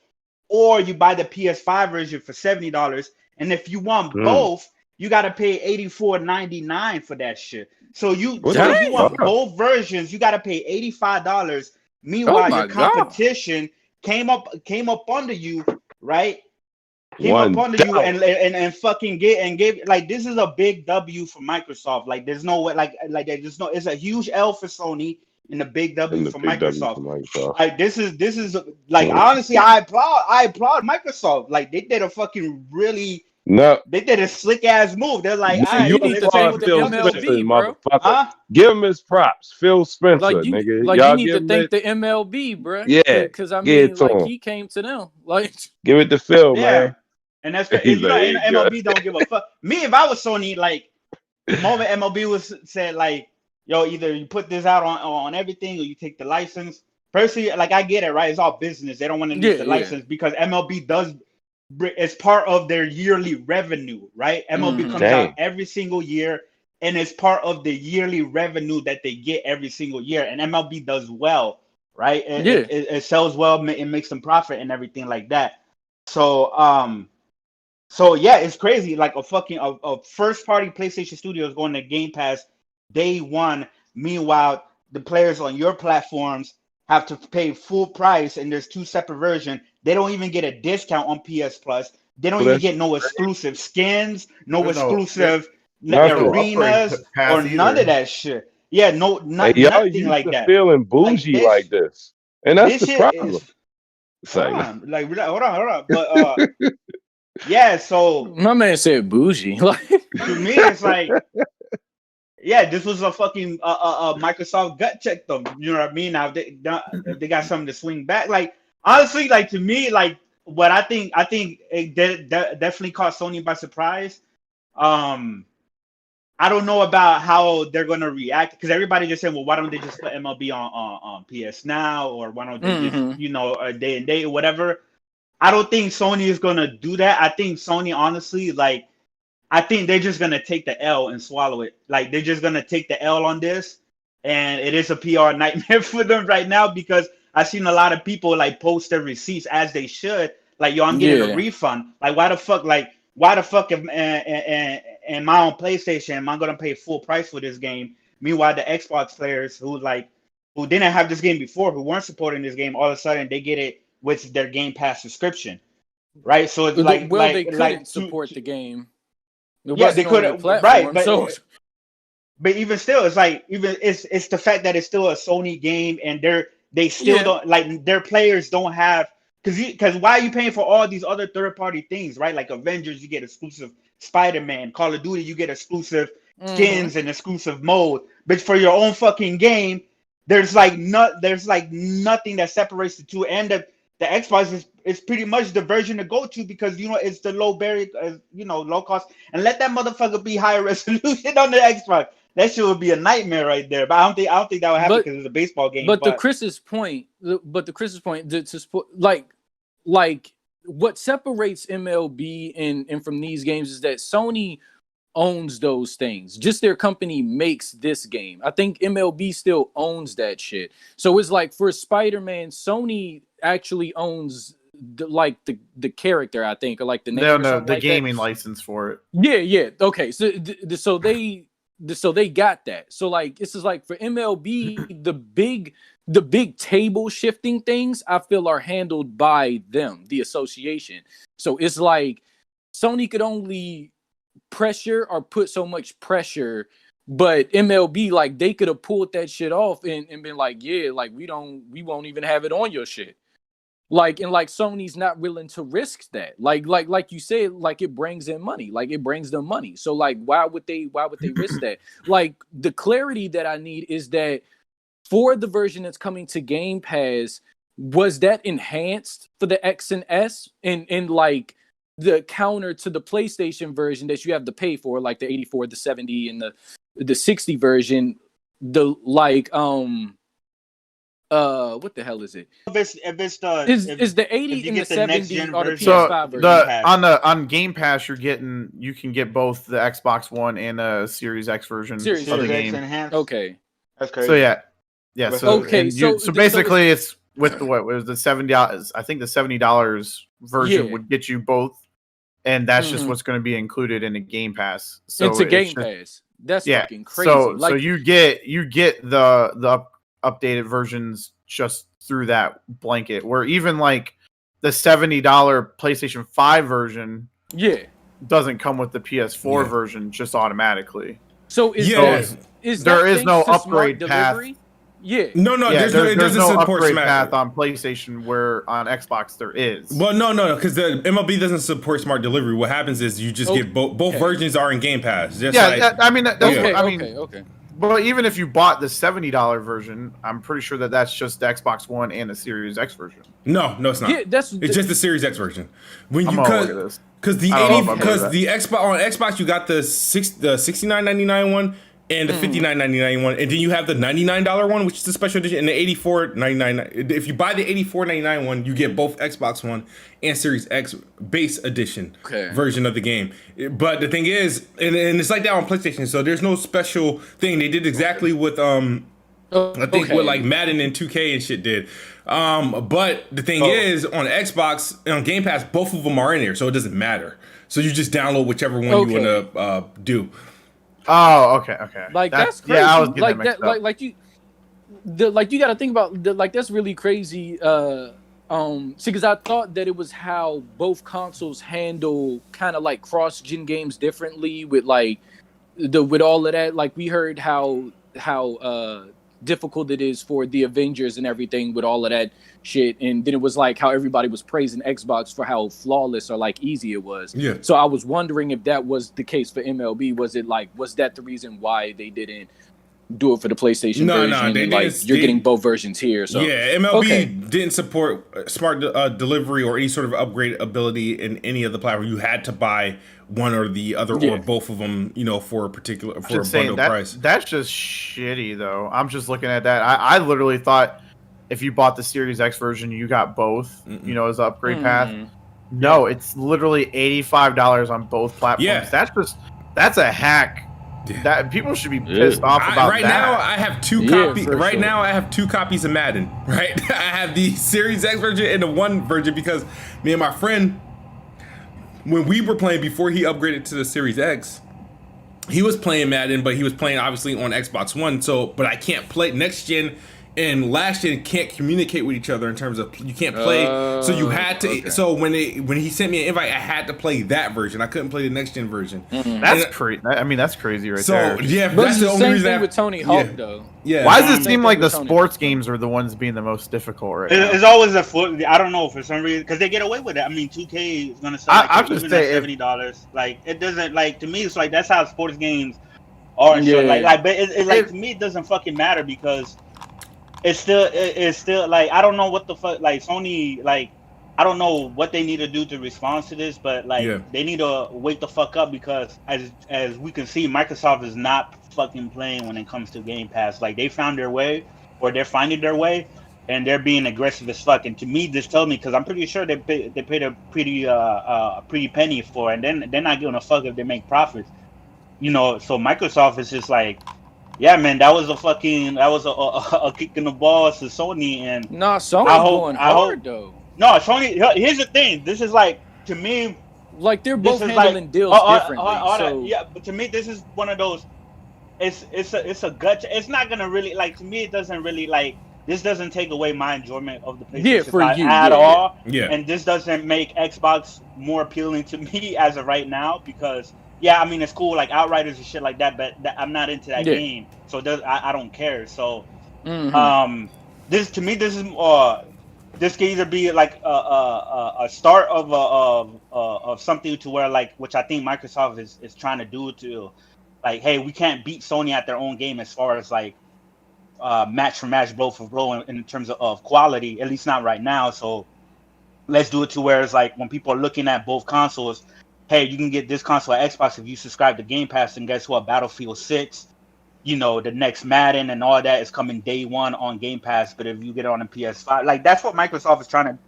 or you buy the PS5 version for $70. And if you want both, you got to pay $84.99 for that shit. So if you want both versions, you got to pay $85. Meanwhile, your competition came up under you, right? Came up under you and fucking gave like this is a big W for Microsoft. Like there's no way like there's no it's a huge L for Sony and a big W for Microsoft. Like this is like honestly I applaud Microsoft. Like they did a fucking they did a slick ass move. They're like, you need to thank the MLB, bro. Give him his props, Phil Spencer, nigga. Like you need to thank the MLB, bro. Yeah, because I mean, like he came to them. Like give it to Phil, man. And that's crazy. You know, MLB don't give a fuck. Me, if I was Sony, like the moment MLB was said, like, yo, either you put this out on everything or you take the license. Personally, like I get it, right? It's all business. They don't want to lose the license because MLB does. It's part of their yearly revenue, right? MLB comes out every single year, and it's part of the yearly revenue that they get every single year. And MLB does well, right? It sells well, it makes some profit and everything like that. So, so yeah, it's crazy. Like a first party PlayStation studio is going to Game Pass day one. Meanwhile, the players on your platforms have to pay full price, and there's 2 separate versions. They don't even get a discount on PS Plus. They don't even get no exclusive skins, no exclusive arenas, or none of that shit. Yeah, nothing like that. Feeling bougie like this, and that's the problem. Hold on. But yeah, so my man said bougie. Like to me, it's like, yeah, this was a fucking Microsoft gut check them. You know what I mean? Now they got something to swing back. Like honestly, like to me, like what I think it definitely caught Sony by surprise. I don't know about how they're gonna react because everybody just saying, well, why don't they just put MLB on PS Now, or why don't they just, you know, a day and date or whatever? I don't think Sony is gonna do that. I think Sony, honestly, like, I think they're just gonna take the L and swallow it. Like they're just gonna take the L on this, and it is a PR nightmare for them right now because I've seen a lot of people like post their receipts as they should. Like, yo, I'm getting a refund. Like, why the fuck if and my own PlayStation, am I gonna pay full price for this game? Meanwhile, the Xbox players who didn't have this game before, who weren't supporting this game, all of a sudden they get it with their Game Pass subscription, right? So it's they couldn't support the game. They couldn't, right? But even still, it's like it's the fact that it's still a Sony game, and they still don't, like, their players don't have, because why are you paying for all these other third-party things, right? Like Avengers, you get exclusive Spider-Man. Call of Duty, you get exclusive skins and exclusive mode. But for your own fucking game, there's nothing that separates the two. And the Xbox is pretty much the version to go to because, you know, it's the low barrier, low cost. And let that motherfucker be higher resolution on the Xbox. That shit would be a nightmare right there. But I don't think that would happen because it's a baseball game. But to Chris's point, like what separates MLB and from these games is that Sony owns those things. Just their company makes this game. I think MLB still owns that shit. So it's like for Spider-Man, Sony actually owns the character, I think, or like the name. No, the gaming license for it. Yeah. Okay, so they got that. So like this is like for MLB, the big table shifting things I feel are handled by them, the association. So it's like Sony could only pressure or put so much pressure, but MLB, like, they could have pulled that shit off and been like, yeah, like we won't even have it on your shit. Like, and like Sony's not willing to risk that. Like you said, like it brings in money. Like it brings them money. So like why would they risk that? Like the clarity that I need is that for the version that's coming to Game Pass, was that enhanced for the X and S and like the counter to the PlayStation version that you have to pay for, like the 84, the 70, and the 60 version, the like what the hell is it? Is the 80 and the 70 or the PS5 version? On Game Pass you can get both the Xbox One and the Series X version of the game. Okay. That's crazy. So yeah. So okay. So basically it's with what was the $70? I think the $70 version would get you both, and that's just what's going to be included in the Game Pass. So it's a Game Pass. That's fucking crazy. So you get the updated versions just through that blanket. Where even like the $70 PlayStation 5 version, doesn't come with the PS4 version just automatically. So there is no upgrade path. Yeah. No, it doesn't no upgrade path on PlayStation where on Xbox there is. Well, no, because the MLB doesn't support smart delivery. What happens is you just get both versions are in Game Pass. Just okay. But even if you bought the $70 version, I'm pretty sure that's just the Xbox One and the Series X version. No, it's not. Yeah, it's just the Series X version. Look at this. Because the Xbox on Xbox you got the $69.99 one and the $59.99 one, and then you have the $99 one, which is the special edition, and the $84.99. If you buy the $84.99 one, you get both Xbox One and Series X base edition version of the game. But the thing is, and it's like that on PlayStation, so there's no special thing. They did exactly what I think what like Madden and 2K and shit did. But the thing is, on Xbox and on Game Pass, both of them are in there, so it doesn't matter. So you just download whichever one you want to do. Oh, okay. Like that's crazy. Yeah, I was getting like that. Like you got to think about like that's really crazy. Because I thought that it was how both consoles handle kind of like cross-gen games differently with like with all of that. Like we heard how difficult it is for the Avengers and everything with all of that shit, and then it was like how everybody was praising Xbox for how flawless or like easy it was. Yeah. So I was wondering if that was the case for MLB. Was that the reason why they didn't do it for the PlayStation version? No, you're getting both versions here. So yeah, MLB didn't support smart delivery or any sort of upgrade ability in any of the platforms. You had to buy one or the other or both of them, for a bundle price. That's just shitty, though. I'm just looking at that. I literally thought if you bought the Series X version, you got both, as the upgrade path. No, it's literally $85 on both platforms. Yeah. That's a hack. Yeah. That people should be pissed off about right that. Now I have two copies. Right now I have 2 copies of Madden. Right, I have the Series X version and the one version because me and my friend, when we were playing before he upgraded to the Series X, he was playing Madden, but he was playing obviously on Xbox One. So, but I can't play next gen. And last gen can't communicate with each other in terms of you can't play. So you had to. Okay. So when he sent me an invite, I had to play that version. I couldn't play the next gen version. That's crazy. I mean, that's crazy right there. So yeah, but that's the only reason. With Tony Hawk though. Yeah. Why does it seem like the sports games are the ones being the most difficult right now? It's always I don't know for some reason because they get away with it. I mean, 2K is gonna sell $70. Like it doesn't to me. It's like that's how sports games are. And shit. But it's to me it doesn't fucking matter because. It's still like I don't know what the fuck like Sony I don't know what they need to do to respond to this, but they need to wake the fuck up because as we can see, Microsoft is not fucking playing when it comes to Game Pass. Like they found their way, or they're finding their way, and they're being aggressive as fuck. And to me, this tells me because I'm pretty sure they paid a pretty penny for it, and then they're not giving a fuck if they make profits. So Microsoft is just like. Yeah, man, that was a kick in the balls to Sony, and Sony's going hard though. No, Sony. Here's the thing. This is to me, they're both handling deals differently. Yeah, but to me, this is one of those. It's a gut. It's not gonna really to me. It doesn't really This doesn't take away my enjoyment of the PlayStation 5 at all. Yeah, and this doesn't make Xbox more appealing to me as of right now because. Yeah, I mean it's cool like Outriders and shit like that, but I'm not into that game, so I don't care. So, this to me this is this can either be like a start of something to where which I think Microsoft is trying to do to hey, we can't beat Sony at their own game as far as match for match, blow for blow in terms of quality, at least not right now. So let's do it to where it's when people are looking at both consoles. Hey, you can get this console at Xbox if you subscribe to Game Pass, and guess what? Battlefield 6, the next Madden and all that is coming day one on Game Pass. But if you get it on a PS5, that's what Microsoft is trying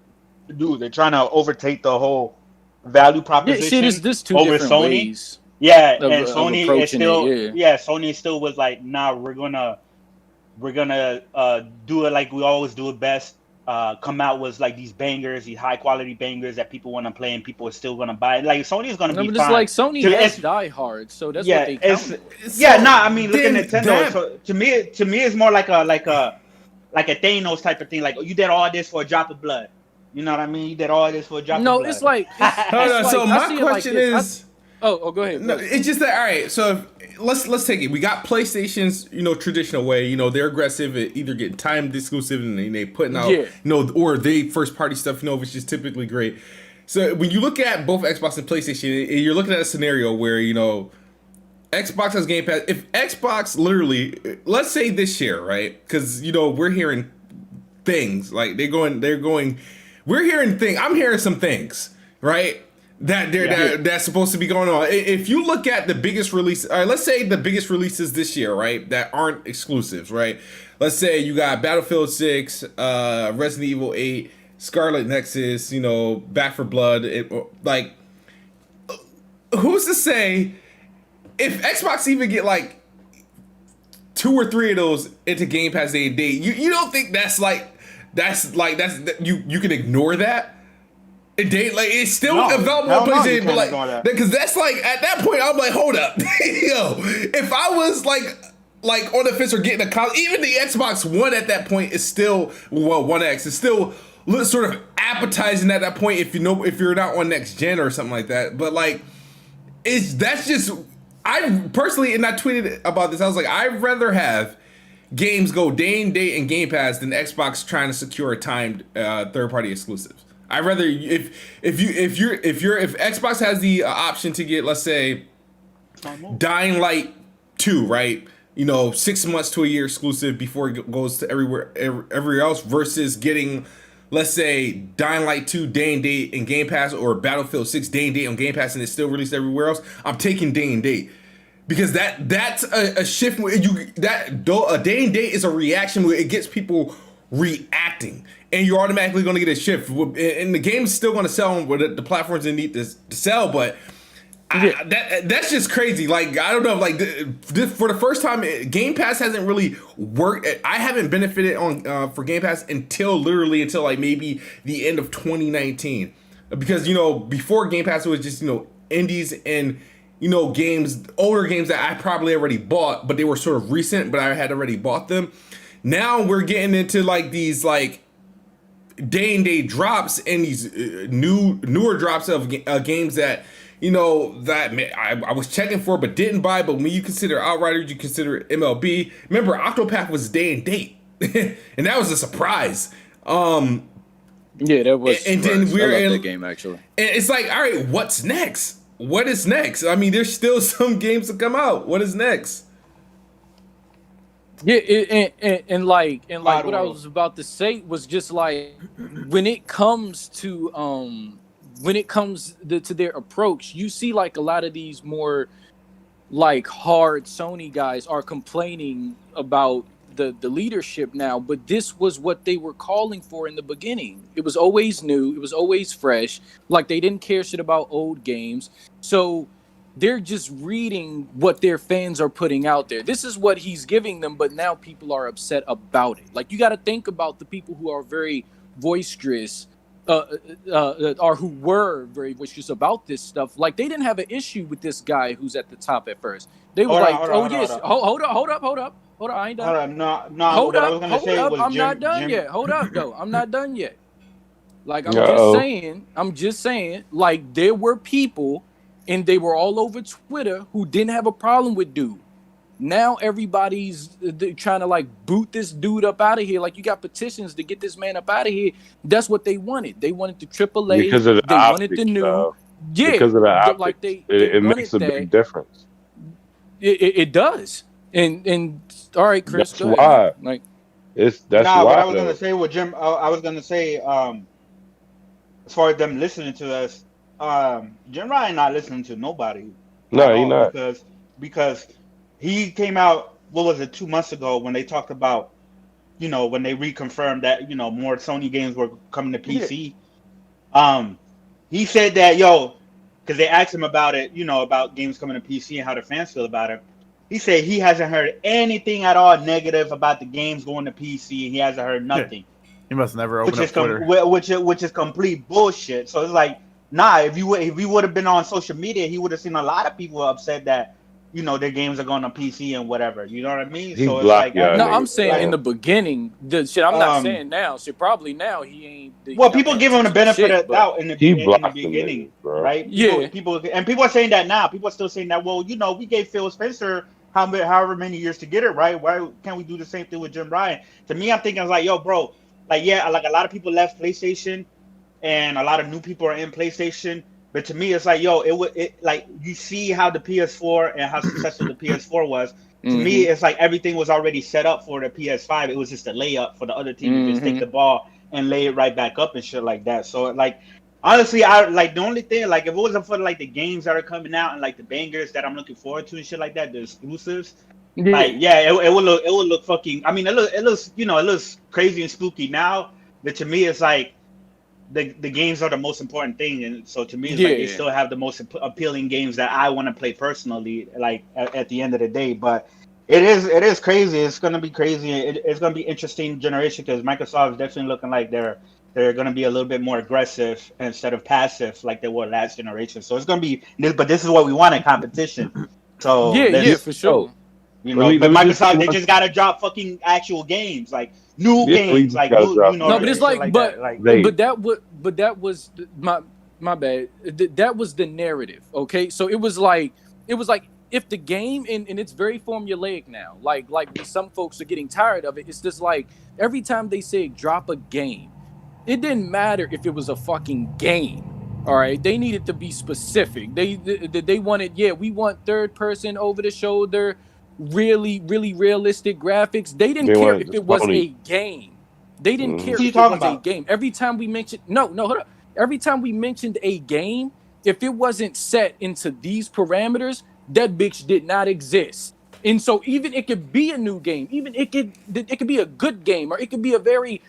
to do. They're trying to overtake the whole value proposition this two over different Sony. Ways and Sony is still, Sony still was nah, we're gonna do it like we always do it best. Come out with these bangers, these high quality bangers that people want to play and people are still gonna buy. Sony is gonna be fine. But Sony has Die Hard, so that's what they count. I mean, look at Nintendo. So to me, it's more like a Thanos type of thing. You did all this for a drop of blood. You know what I mean? You did all this for a drop of blood. No, it's so my question is. Oh, go ahead. No, it's just that. All right, so let's take it. We got PlayStation's, traditional way. They're aggressive at either getting timed exclusive and they putting out, or they first party stuff, which is typically great. So when you look at both Xbox and PlayStation, you're looking at a scenario where Xbox has Game Pass. If Xbox literally, let's say this year, right? Because we're hearing things we're hearing things. I'm hearing some things, right? that's supposed to be going on. If you look at the biggest release, all right, let's say the biggest releases this year, right, that aren't exclusives, right? Let's say you got Battlefield 6, Resident Evil 8, Scarlet Nexus, you know, Back 4 Blood. Like, who's to say if Xbox even get like 2 or 3 of those into Game Pass day and date? You don't think that's you can ignore that? It's still available on PlayStation, but like, because that's like at that point I'm like, hold up, yo, if I was like on the fence or getting a console, even the Xbox One at that point is still, well, One X is still sort of appetizing at that point if you're not on next gen or something like that. But like, that's just, I personally, and I tweeted about this, I was like, I'd rather have games go day and date in Game Pass than Xbox trying to secure a timed third party exclusives. I'd rather if Xbox has the option to get, let's say, Dying Light 2, right? You know, 6 months to a year exclusive before it goes to everywhere else, versus getting, let's say, Dying Light 2 day and date in Game Pass, or Battlefield 6 day and date on Game Pass and it's still released everywhere else. I'm taking day and date. Because that's a shift where a day and date is a reaction where it gets people reacting, and you're automatically going to get a shift. And the game is still going to sell on the platforms they need to sell, but that's just crazy. Like, I don't know, like for the first time, Game Pass hasn't really worked. I haven't benefited on for Game Pass until like maybe the end of 2019, because, you know, before Game Pass it was just, you know, indies and, you know, older games that I probably already bought, but they were sort of recent, but I had already bought them. Now we're getting into like these like day and date drops and these newer drops of games that, you know, that I was checking for but didn't buy. But when you consider Outriders, you consider MLB. Remember, Octopath was day and date, and that was a surprise. Yeah, that was. And then we're in that game actually. And it's like, all right, what's next? What is next? I mean, there's still some games to come out. What is next? Yeah, and what I was about to say was just like, when it comes to their approach, you see like a lot of these more like hard Sony guys are complaining about the leadership now, but this was what they were calling for in the beginning. It was always new, it was always fresh. Like, they didn't care shit about old games, so they're just reading what their fans are putting out there. This is what he's giving them, but now people are upset about it. Like, you got to think about the people who are very boisterous, or who were very boisterous about this stuff. Like, they didn't have an issue with this guy who's at the top at first. They were hold up. I ain't done. Hold up. I'm not done yet. Hold up, though. I'm not done yet. Like, I'm just saying, like, there were people, and they were all over Twitter, who didn't have a problem with dude. Now everybody's trying to like boot this dude up out of here. Like, you got petitions to get this man up out of here. That's what they wanted. They wanted the AAA. Because of the they optics, wanted the new. though. Yeah, because of the optics. Like it makes a big difference. It does. And all right, Chris. That's why. Like, that's why. What I was gonna say with Jim. I was gonna say, as far as them listening to us, Jim Ryan not listening to nobody. No, he's not. Because he came out, what was it, 2 months ago, when they talked about, you know, when they reconfirmed that, you know, more Sony games were coming to PC. Yeah. He said that, because they asked him about it, you know, about games coming to PC and how the fans feel about it. He said he hasn't heard anything at all negative about the games going to PC. He hasn't heard nothing. Yeah. He must never open up Twitter. Which is complete bullshit. So it's like, nah, if we would have been on social media, he would have seen a lot of people upset that, you know, their games are going on PC and whatever. You know what I mean? So it's like, no, I'm saying in the beginning, the shit. I'm not saying now. So probably now he ain't. Well, people give him the benefit of the doubt in the beginning, right? Yeah. People are saying that now. People are still saying that. Well, you know, we gave Phil Spencer however many years to get it right. Why can't we do the same thing with Jim Ryan? To me, I'm thinking like, yo, bro, like, yeah, like a lot of people left PlayStation, and a lot of new people are in PlayStation. But to me, it's like, yo, it like, you see how the PS4 and how successful the PS4 was. To me, it's like everything was already set up for the PS5. It was just a layup for the other team to just take the ball and lay it right back up and shit like that. So like, honestly, I like the only thing, like if it wasn't for like the games that are coming out and like the bangers that I'm looking forward to and shit like that, the exclusives. Like it would look fucking. I mean, it looks it looks crazy and spooky now, but to me, it's like the games are the most important thing, and so to me, it's like they still have the most appealing games that I want to play personally. Like at the end of the day, but it is crazy. It's gonna be crazy. It's gonna be interesting generation because Microsoft is definitely looking like they're gonna be a little bit more aggressive instead of passive like they were last generation. So it's gonna be, but this is what we want in competition. So for sure. You know, but Microsoft, they just gotta drop fucking actual games, like new games, like new, no, but it's like, but that was my bad. That was the narrative, okay? So it was like if the game and it's very formulaic now, like some folks are getting tired of it. It's just like every time they say drop a game, it didn't matter if it was a fucking game. All right, they needed to be specific. They wanted, we want third person over the shoulder. Really realistic graphics. They didn't care if it was a game. They didn't care if it was a game. Every time we mentioned hold up. Every time we mentioned a game, if it wasn't set into these parameters, that bitch did not exist. And so even it could be a new game, even it could be a good game, or it could be a very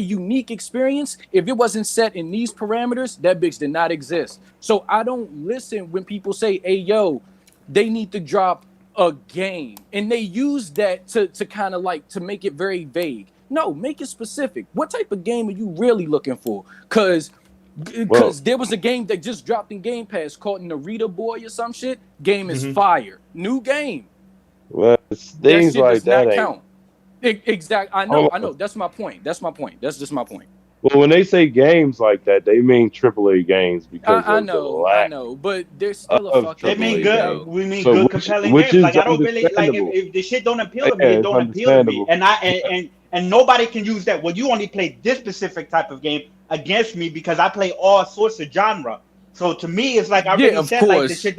unique experience. If it wasn't set in these parameters, that bitch did not exist. So I don't listen when people say, "Hey yo, they need to drop a game," and they use that to kind of like to make it very vague. No, make it specific. What type of game are you really looking for? Because there was a game that just dropped in GamePass called Narita Boy or some shit. Game is fire. New game. Well, things like that not count. Exactly. I know. That's my point. That's just my point. Well, when they say games like that, they mean AAA games because I know, but there's still a fucking. They mean good. Game. We mean good, compelling games. Like I don't really like if the shit don't appeal to me, it don't appeal to me. And nobody can use that. Well, you only play this specific type of game against me because I play all sorts of genre. So to me, it's like I really said, like the shit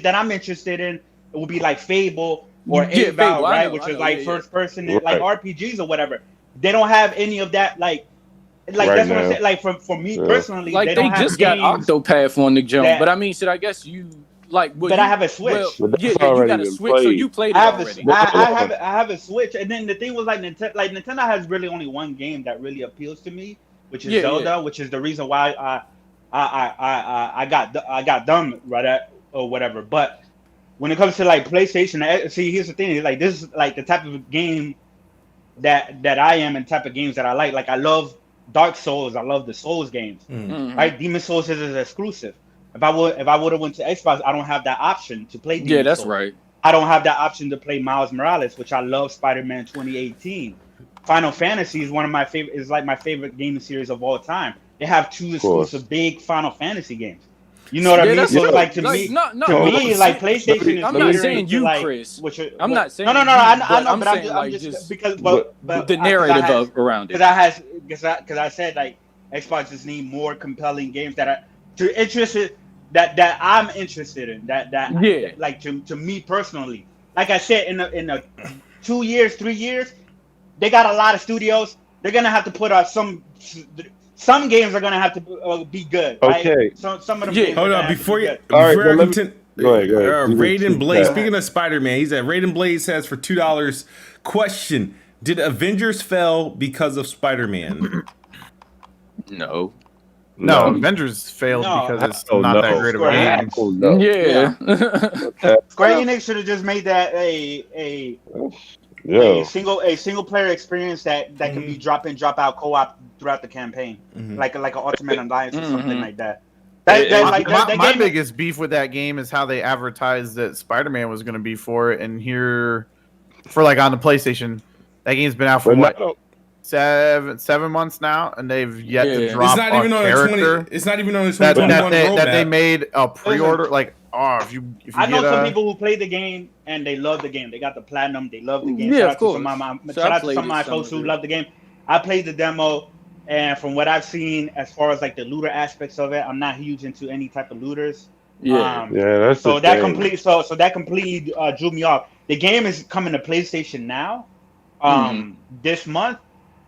that I'm interested in, it would be like Fable or Avow, right? Which is like first person, like RPGs or whatever. They don't have any of that, like that's what I'm saying. Like for me personally, like they just got Octopath on the jump. But I mean, I guess you like? But I have a Switch. Well, you got a Switch, so you played it already. I have a Switch, and then the thing was like Nintendo has really only one game that really appeals to me, which is Zelda, which is the reason why I got done right at or whatever. But when it comes to like PlayStation, see, here's the thing: like this is like the type of game that I am and type of games that I like. Like I love Dark Souls. I love the Souls games. Right? Demon Souls is exclusive. If I would have went to Xbox, I don't have that option to play Demon that's Souls. right. I don't have that option to play Miles Morales, which I love. Spider-Man 2018. Final Fantasy is my favorite gaming series of all time. They have two exclusive big Final Fantasy games. You know what I mean? So like to me, like PlayStation is. I'm not saying you, like, Chris. I'm not saying no. I know, but I'm just because the narrative around it. Because I said like Xbox just need more compelling games that are interested that I'm interested in. Like to me personally. Like I said, in a 2 years, 3 years, they got a lot of studios. They're gonna have to put out some games are gonna have to be good. Right? Okay. So some of them. Yeah. Hold on, before you. All right, go ahead. Raiden Blaze. Speaking of Spider-Man, he's at Raiden Blaze says for $2. Question: did Avengers fail because of Spider-Man? No. No, Avengers failed because it's not that great of a game. Yeah. Square Enix should have just made that a single player experience that can be drop in, drop out co-op throughout the campaign, like an Ultimate Alliance or something like that. My biggest beef with that game is how they advertised that Spider-Man was going to be for it, and here for like on the PlayStation, that game's been out for what? 7 months now, and they've yet to drop a character. It's not even on the 2021 roadmap. That they made a pre-order. Like, if you I know some people who play the game and they love the game. They got the platinum. They love the game. Yeah, of course. Shout out to some of my folks who love the game. I played the demo, and from what I've seen, as far as like the looter aspects of it, I'm not huge into any type of looters. That's so that completely drew me off. The game is coming to PlayStation now, this month.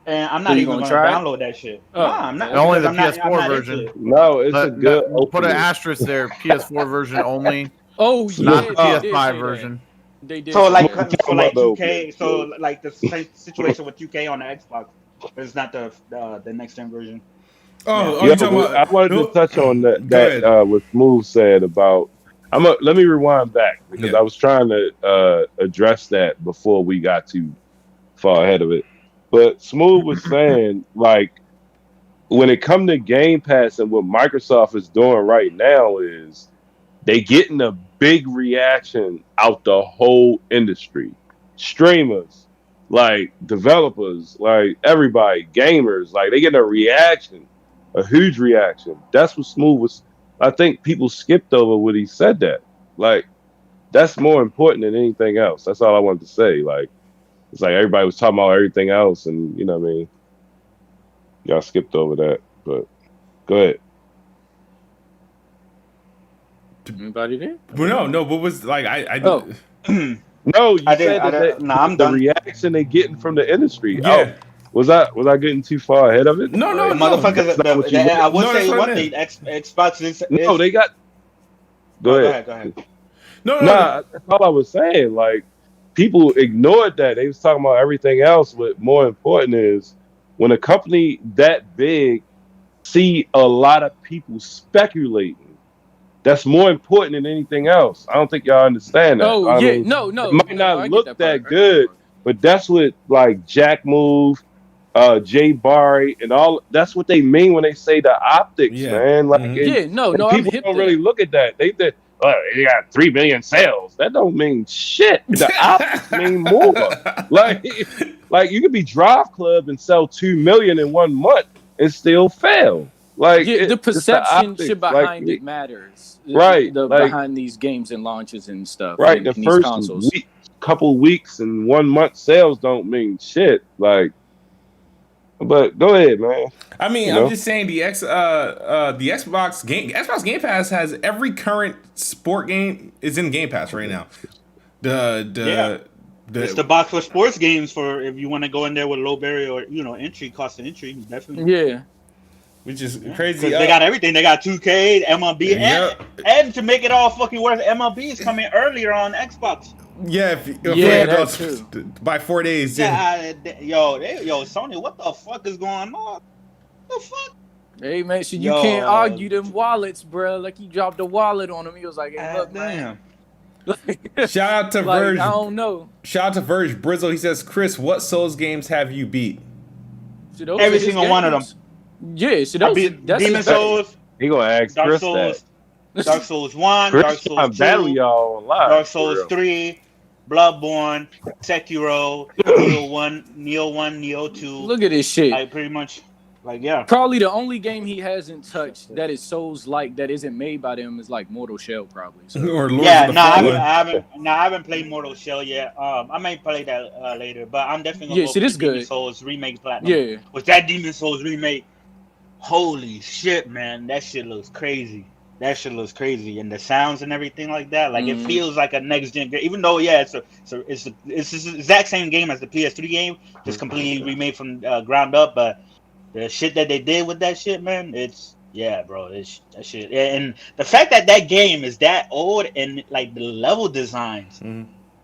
And I'm So not you even gonna gonna try it? download that shit. Oh. Nah, I'm not. Only because the I'm PS4 not version. into it. No, it's a good. Put an opening. asterisk there. PS4 version only, Oh not yeah, the they did PS5 say that. version. They did So say like, that. so like Mother 2K. opening. So like the same situation with 2K on the Xbox, but it's not the next gen version. Oh, Yeah, you talking but I about? wanted to touch on Go ahead. what Smooth said about. Let me rewind back because Yeah. I was trying to address that before we got too far ahead of it. But Smooth was saying like when it come to Game Pass and what Microsoft is doing right now is they getting a big reaction out the whole industry, streamers, like developers, like everybody, gamers, like they getting a reaction, a huge reaction. That's what Smooth was. I think people skipped over when he said that. Like that's more important than anything else. That's all I wanted to say. Like it's like everybody was talking about everything else, and you know what I mean. Y'all skipped over that, but go ahead. Anybody there? Well, no. What was like? Oh. No, you said that Nah, I'm the done. reaction they getting from the industry. Yeah. Oh, was I getting too far ahead of it? No, The no. motherfuckers. That's not what you meant. I would No, that's say what I one meant. thing. Xbox is. No, they got. Go ahead. Go ahead. No. Nah, that's all I was saying. Like people ignored that. They was talking about everything else. What more important is when a company that big see a lot of people speculating. That's more important than anything else. I don't think y'all understand that. Oh I yeah, mean, no. it might I not get look that that part. good, but that's what like Jack Move, Jay Barry, and all. That's what they mean when they say the optics, Yeah. man. Like, Mhm. Yeah, no, and I'm people hip don't to really that. look at that. They got 3 million sales. That don't mean shit. The optics mean more. Like you could be Drive Club and sell 2 million in 1 month and still fail. Like Yeah, the it's the perception shit optics. Like behind it matters. right, The like behind these games and launches and stuff. right. And The these first consoles. couple weeks and 1 month sales don't mean shit. Like, but go ahead, man. I mean, You I'm know? just saying the Xbox Game Pass has every current sport game is in Game Pass right now. It's the box for sports games for if you want to go in there with low barrier or entry cost of entry. Definitely. Yeah. which is crazy. Because they got everything. They got 2K, MLB, Yep. and to make it all fucking worse, MLB is coming earlier on Xbox. Yeah, that too. by 4 days. Yeah. Yo, Sony, what the fuck is going on? What the fuck? Hey man, so you Yo. can't argue them wallets, bro. Like he dropped a wallet on him. He was like, "Hey, look, man." Shout out to Like, Verge. I don't know. Shout out to Verge Brizzle. He says, Chris, what Souls games have you beat? So those Every are his single one of them. games. Yeah, so I those, beat that's Demon his- Souls, He gonna ask Dark Chris Souls, that. Dark Souls 1, Chris Dark trying Souls to battle 2, y'all live. Dark for Souls real. 3, Bloodborne, Sekiro, Neo 1, Neo 2. Look at this shit. Like pretty much, yeah. Probably the only game he hasn't touched that is Souls like that isn't made by them is like Mortal Shell, probably. So. Or Lords Yeah, of the no, I Fallen? haven't played Mortal Shell yet. I may play that later, but I'm definitely gonna Yeah, go see, for this Demon good. Souls remake platinum. Yeah, With that Demon Souls remake, holy shit, man, that shit looks crazy. And the sounds and everything like that, like it feels like a next gen game. Even though, yeah, it's the exact same game as the PS3 game, just completely remade from ground up. But the shit that they did with that shit, man, it's that shit. And the fact that game is that old and like the level designs,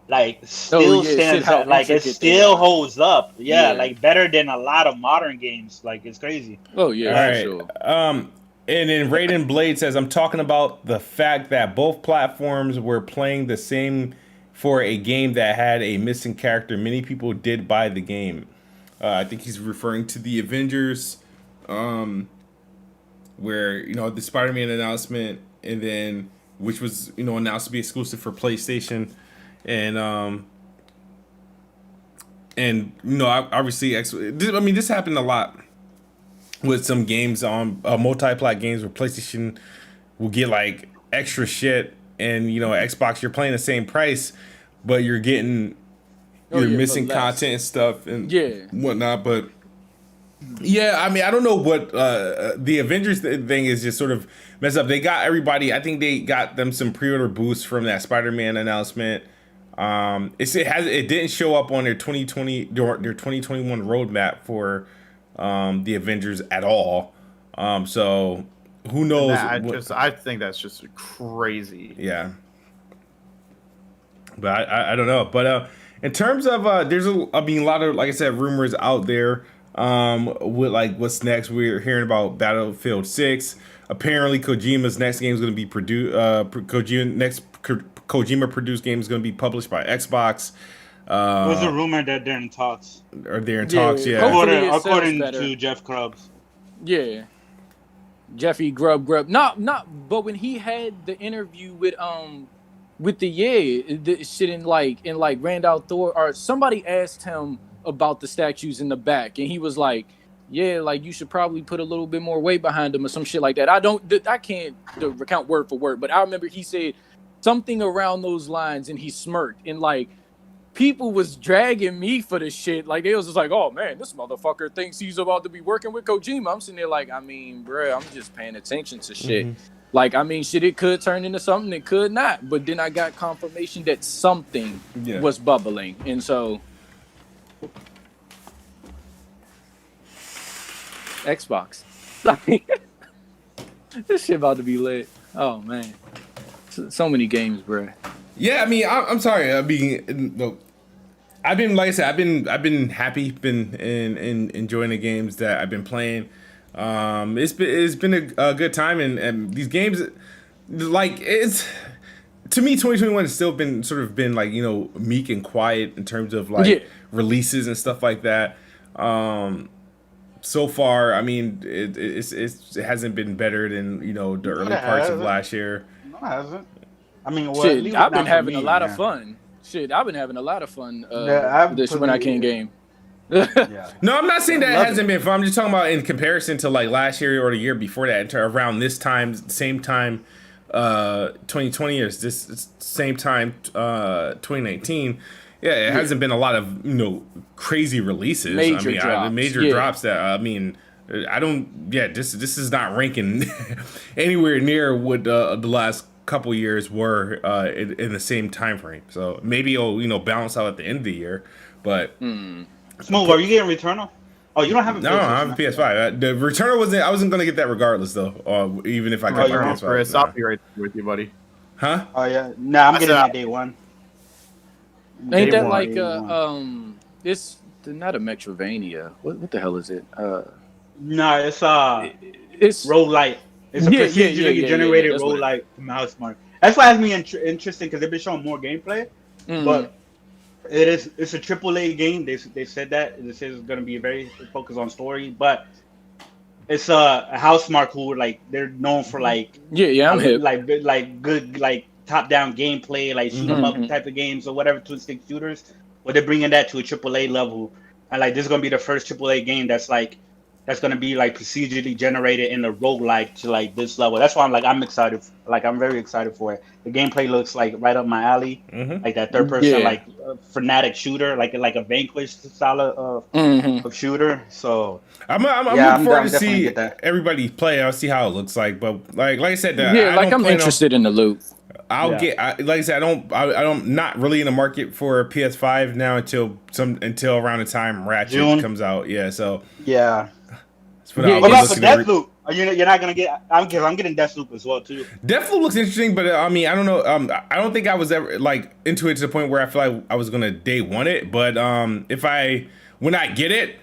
like still stands out, like it still holds up. Yeah, like better than a lot of modern games. Like it's crazy. Oh yeah, All for right. sure. And then Raiden Blade says, I'm talking about the fact that both platforms were playing the same for a game that had a missing character. Many people did buy the game. I think he's referring to the Avengers, where, the Spider-Man announcement, and then, which was, announced to be exclusive for PlayStation. And obviously, this happened a lot with some games on multi-plat games where PlayStation will get like extra shit, and Xbox, you're playing the same price, but you're getting missing content and stuff and whatnot. But yeah, I don't know what the Avengers thing is just sort of messed up. They got everybody. I think they got them some pre-order boosts from that Spider-Man announcement. It didn't show up on their 2021 roadmap for the Avengers at all. So who knows? I think that's just crazy. Yeah. But I don't know. But in terms of there's a lot of, like I said, rumors out there. With like what's next, we're hearing about Battlefield 6. Apparently, Kojima's next game is going to be produced. Kojima produced game is going to be published by Xbox. There's a rumor that they're in talks. Or they're in talks, yeah. According to Jeff Grubbs. Yeah. Jeffy Grubb. Not. But when he had the interview with the shit in Randall Thor, or somebody asked him about the statues in the back, and he was like, yeah, like you should probably put a little bit more weight behind them or some shit like that. I can't recount word for word, but I remember he said something around those lines, and he smirked, and like people was dragging me for the shit. Like they was just like, oh man, this motherfucker thinks he's about to be working with Kojima. I'm sitting there like, I mean, bruh, I'm just paying attention to shit. Mm-hmm. Like, I mean, shit, it could turn into something, it could not. But then I got confirmation that something was bubbling, and so Xbox. This shit about to be lit. Oh man, so many games, bro. Yeah, I mean, I'm sorry. I mean, look, I've been, like I said, I've been happy, been enjoying the games that I've been playing. It's been a good time, and these games, like, it's, to me, 2021 has still been like, you know, meek and quiet in terms of like releases and stuff like that. So far, I mean, it hasn't been better than, you know, the early parts of last year. No, it hasn't. I mean, shit, I've been having a lot of fun. Shit, I've been having a lot of fun. This when I came game. No, I'm not saying that it hasn't been fun. I'm just talking about in comparison to like last year or the year before that, around this time, same time, 2020 or this same time, 2019. Yeah, it hasn't been a lot of, you know, crazy releases. Major drops that, I mean, I don't. Yeah, this is not ranking anywhere near what the last couple years were in the same time frame. So maybe it'll, you know, balance out at the end of the year. But Smooth, are you getting Returnal? Oh, you don't have a PS5. No, I have a PS5. The Returnal I wasn't gonna get that regardless though. Even if I got my PS5. I'll be right with you, buddy. Huh? Oh yeah. Nah, I'm getting it day one. Ain't that like it's not a Metrovania? What the hell is it? No, it's roguelite. It's a procedurally generated roguelite from Housemarque. That's why it's me interesting, because they've been showing more gameplay. But it's a AAA game. They said that. They said it's gonna be very focused on story, but it's a Housemarque who, like, they're known for like I'm hip. like good like top-down gameplay, like shoot 'em up type of games or whatever, twin-stick shooters. But they're bringing that to a AAA level, and like this is gonna be the first AAA game that's gonna be like procedurally generated in a roguelike to like this level. That's why I'm excited. Like I'm very excited for it. The gameplay looks like right up my alley, like that third-person like frenetic shooter, like a Vanquish style of shooter. So I'm looking forward to see everybody play. I'll see how it looks like. But like I said, I'm interested in the loop. Like I said, I don't not really in the market for a PS5 now until around the time Ratchet comes out. Yeah, so what about for Deathloop? You're not gonna get? I'm getting Deathloop as well too. Deathloop looks interesting, but I mean, I don't know. I don't think I was ever like into it to the point where I feel like I was gonna day one it. But when I get it,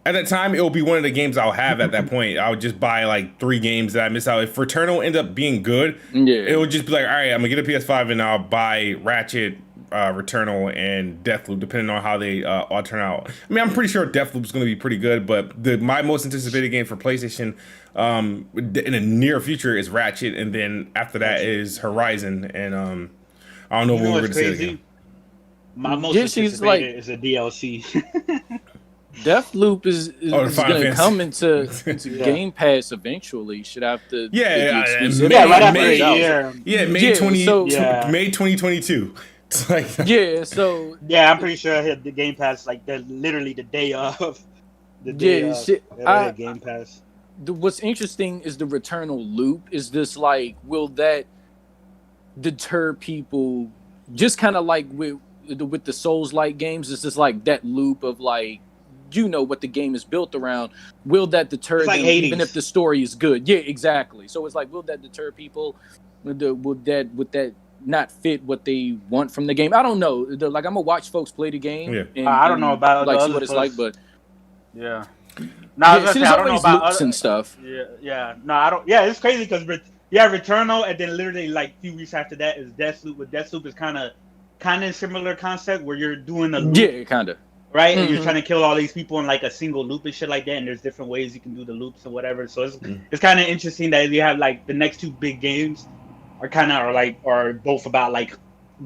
at that time, it'll be one of the games I'll have at that point. I'll just buy like 3 games that I miss out. If Returnal end up being good, it'll just be like, all right, I'm gonna get a PS5 and I'll buy Ratchet, Returnal, and Deathloop, depending on how they all turn out. I mean, I'm pretty sure Deathloop's gonna be pretty good, but my most anticipated game for PlayStation in the near future is Ratchet, and then after that is Horizon, and I don't know when we're gonna see it again. My most anticipated is a DLC. Deathloop is going to come into Game Pass eventually. Should have to right after a year. May 2022. It's like I'm pretty sure the Game Pass like literally the day of Game Pass. What's interesting is the Returnal loop. Is this like, will that deter people? Just kind of like with with the Souls-like games, it's just like that loop of like, you know what the game is built around. Will that deter It's like them, Hades. even if the story is good? Yeah, exactly. So it's like, will that deter people? Would that not fit what they want from the game? I don't know. Like, I'm gonna watch folks play the game. Yeah. And, I don't know about like the see other what it's folks. like, but Yeah. No, I was gonna see, say, there's I don't know always about loops other, and stuff. Yeah. No, I don't. Yeah, it's crazy because Returnal, and then literally like a few weeks after that is Deathloop. With Deathloop is kind of similar concept where you're doing a loop, Yeah, kind of. right? And you're trying to kill all these people in like a single loop and shit like that. And there's different ways you can do the loops or whatever. So it's kind of interesting that you have like the next two big games are both about like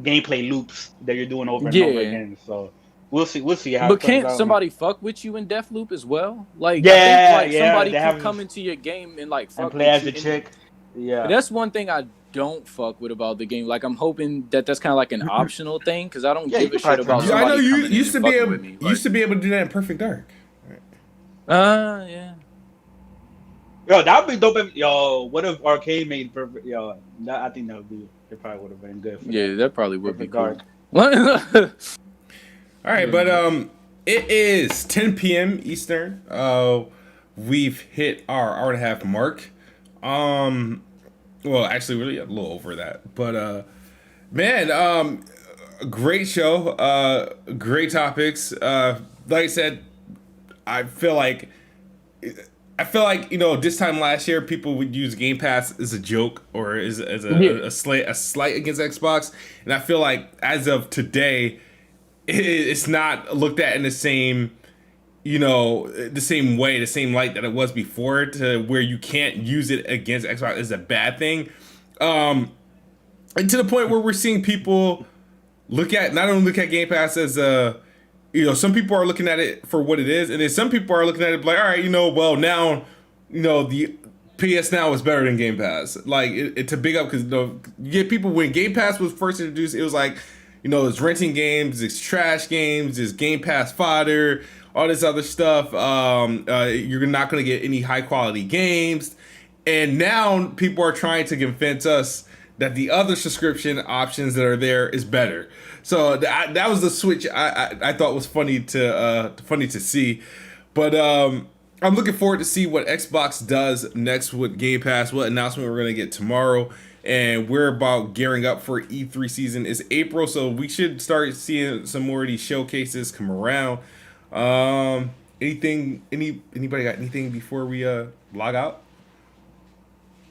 gameplay loops that you're doing over and over again. So we'll see how. But can't somebody fuck with you in Deathloop as well? Like, Yeah, I think, like somebody they can have- come into your game and like fuck and play with as you. the chick? Yeah. But that's one thing I don't fuck with about the game. Like, I'm hoping that's kind of like an optional thing because I don't Yeah, you give a can shit probably about turn it I know somebody you coming in used to and be fucking able with me. used to be able to do that in Perfect Dark. Yeah. Yo, that would be dope. What if Arcade made perfect? I think that would be. It probably would have been good. Yeah, that probably would be Perfect cool. Dark. All right, but it is 10 p.m. Eastern. We've hit our hour and a half mark. Well, actually, really a little over that. But man, great show. Great topics. Like I said, I feel like this time last year people would use Game Pass as a joke or as a slight against Xbox, and I feel like as of today, it's not looked at in the same way, the same light that it was before, to where you can't use it against Xbox as a bad thing, and to the point where we're seeing people not only look at Game Pass as a, some people are looking at it for what it is, and then some people are looking at it like, all right, well now, the PS Now is better than Game Pass. Like, it's a big up because you get people, when Game Pass was first introduced, it was like, it's renting games, it's trash games, it's Game Pass fodder, all this other stuff. You're not going to get any high quality games. And now people are trying to convince us that the other subscription options that are there is better. So that was the switch I thought was funny to see. But I'm looking forward to see what Xbox does next with Game Pass, what announcement we're going to get tomorrow. And we're about gearing up for E3 season. It's April, so we should start seeing some more of these showcases come around. Anybody got anything before we log out?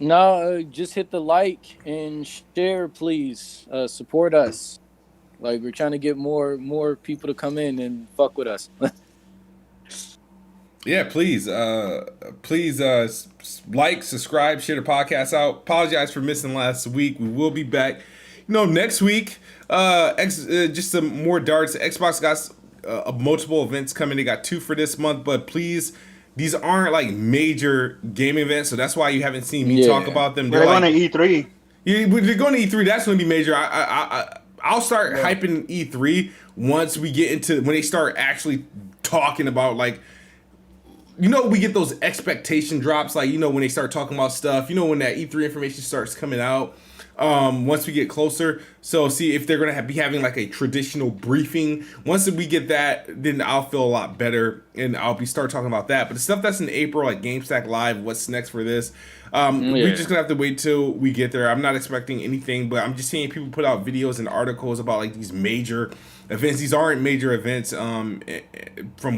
No, just hit the like and share, please. Support us. Like, we're trying to get more people to come in and fuck with us. Yeah, please like, subscribe, share the podcast out. Apologize for missing last week. We will be back, next week. Just some more darts. Xbox got multiple events coming. They got 2 for this month, but please, these aren't like major gaming events, so that's why you haven't seen me talk about them. They're going to E3. Yeah, they're going to E3. That's going to be major. I'll start hyping E3 once we get into when they start actually talking about, like, we get those expectation drops, like, when they start talking about stuff, when that E3 information starts coming out, once we get closer. So see if they're going to be having like a traditional briefing. Once we get that, then I'll feel a lot better and I'll start talking about that. But the stuff that's in April, like GameStack Live, what's next for this? We're just going to have to wait till we get there. I'm not expecting anything, but I'm just seeing people put out videos and articles about like these major events. These aren't major events. From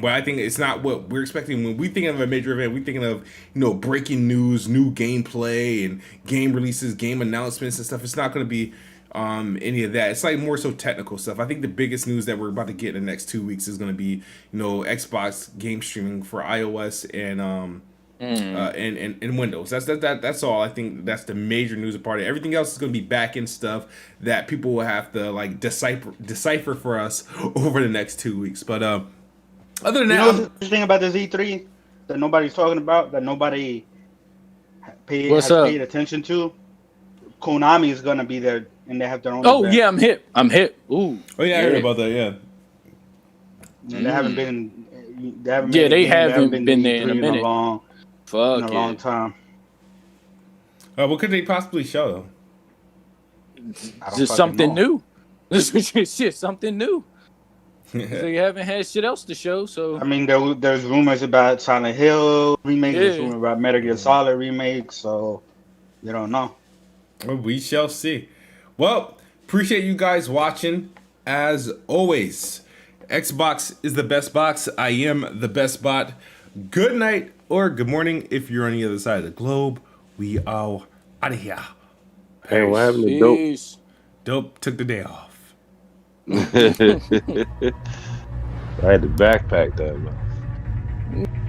what I think, it's not what we're expecting. When we think of a major event, we're thinking of, breaking news, new gameplay and game releases, game announcements and stuff. It's not going to be any of that. It's like more so technical stuff. I think the biggest news that we're about to get in the next 2 weeks is going to be, Xbox game streaming for iOS and Windows. That's all. I think that's the major news part of it. Everything else is going to be back end stuff that people will have to like decipher for us over the next 2 weeks. But other than that, what's the thing about this E3 that nobody's talking about, that nobody has paid attention to? Konami is going to be there, and they have their own. Oh event. yeah, I'm hip. Ooh. Oh yeah, I heard about that. Yeah. And they haven't been. They haven't been there in a minute. In a long time. What could they possibly show? Just something new. Shit, something new. So you haven't had shit else to show, so I mean, there's rumors about Silent Hill remake. There's rumors about Metal Gear Solid remake. So you don't know. Well, we shall see. Well, appreciate you guys watching. As always, Xbox is the best box. I am the best bot. Good night or good morning if you're on the other side of the globe. We are out of here. Hey, what happened to Dope? peace. Dope took the day off. I had to backpack that. Man.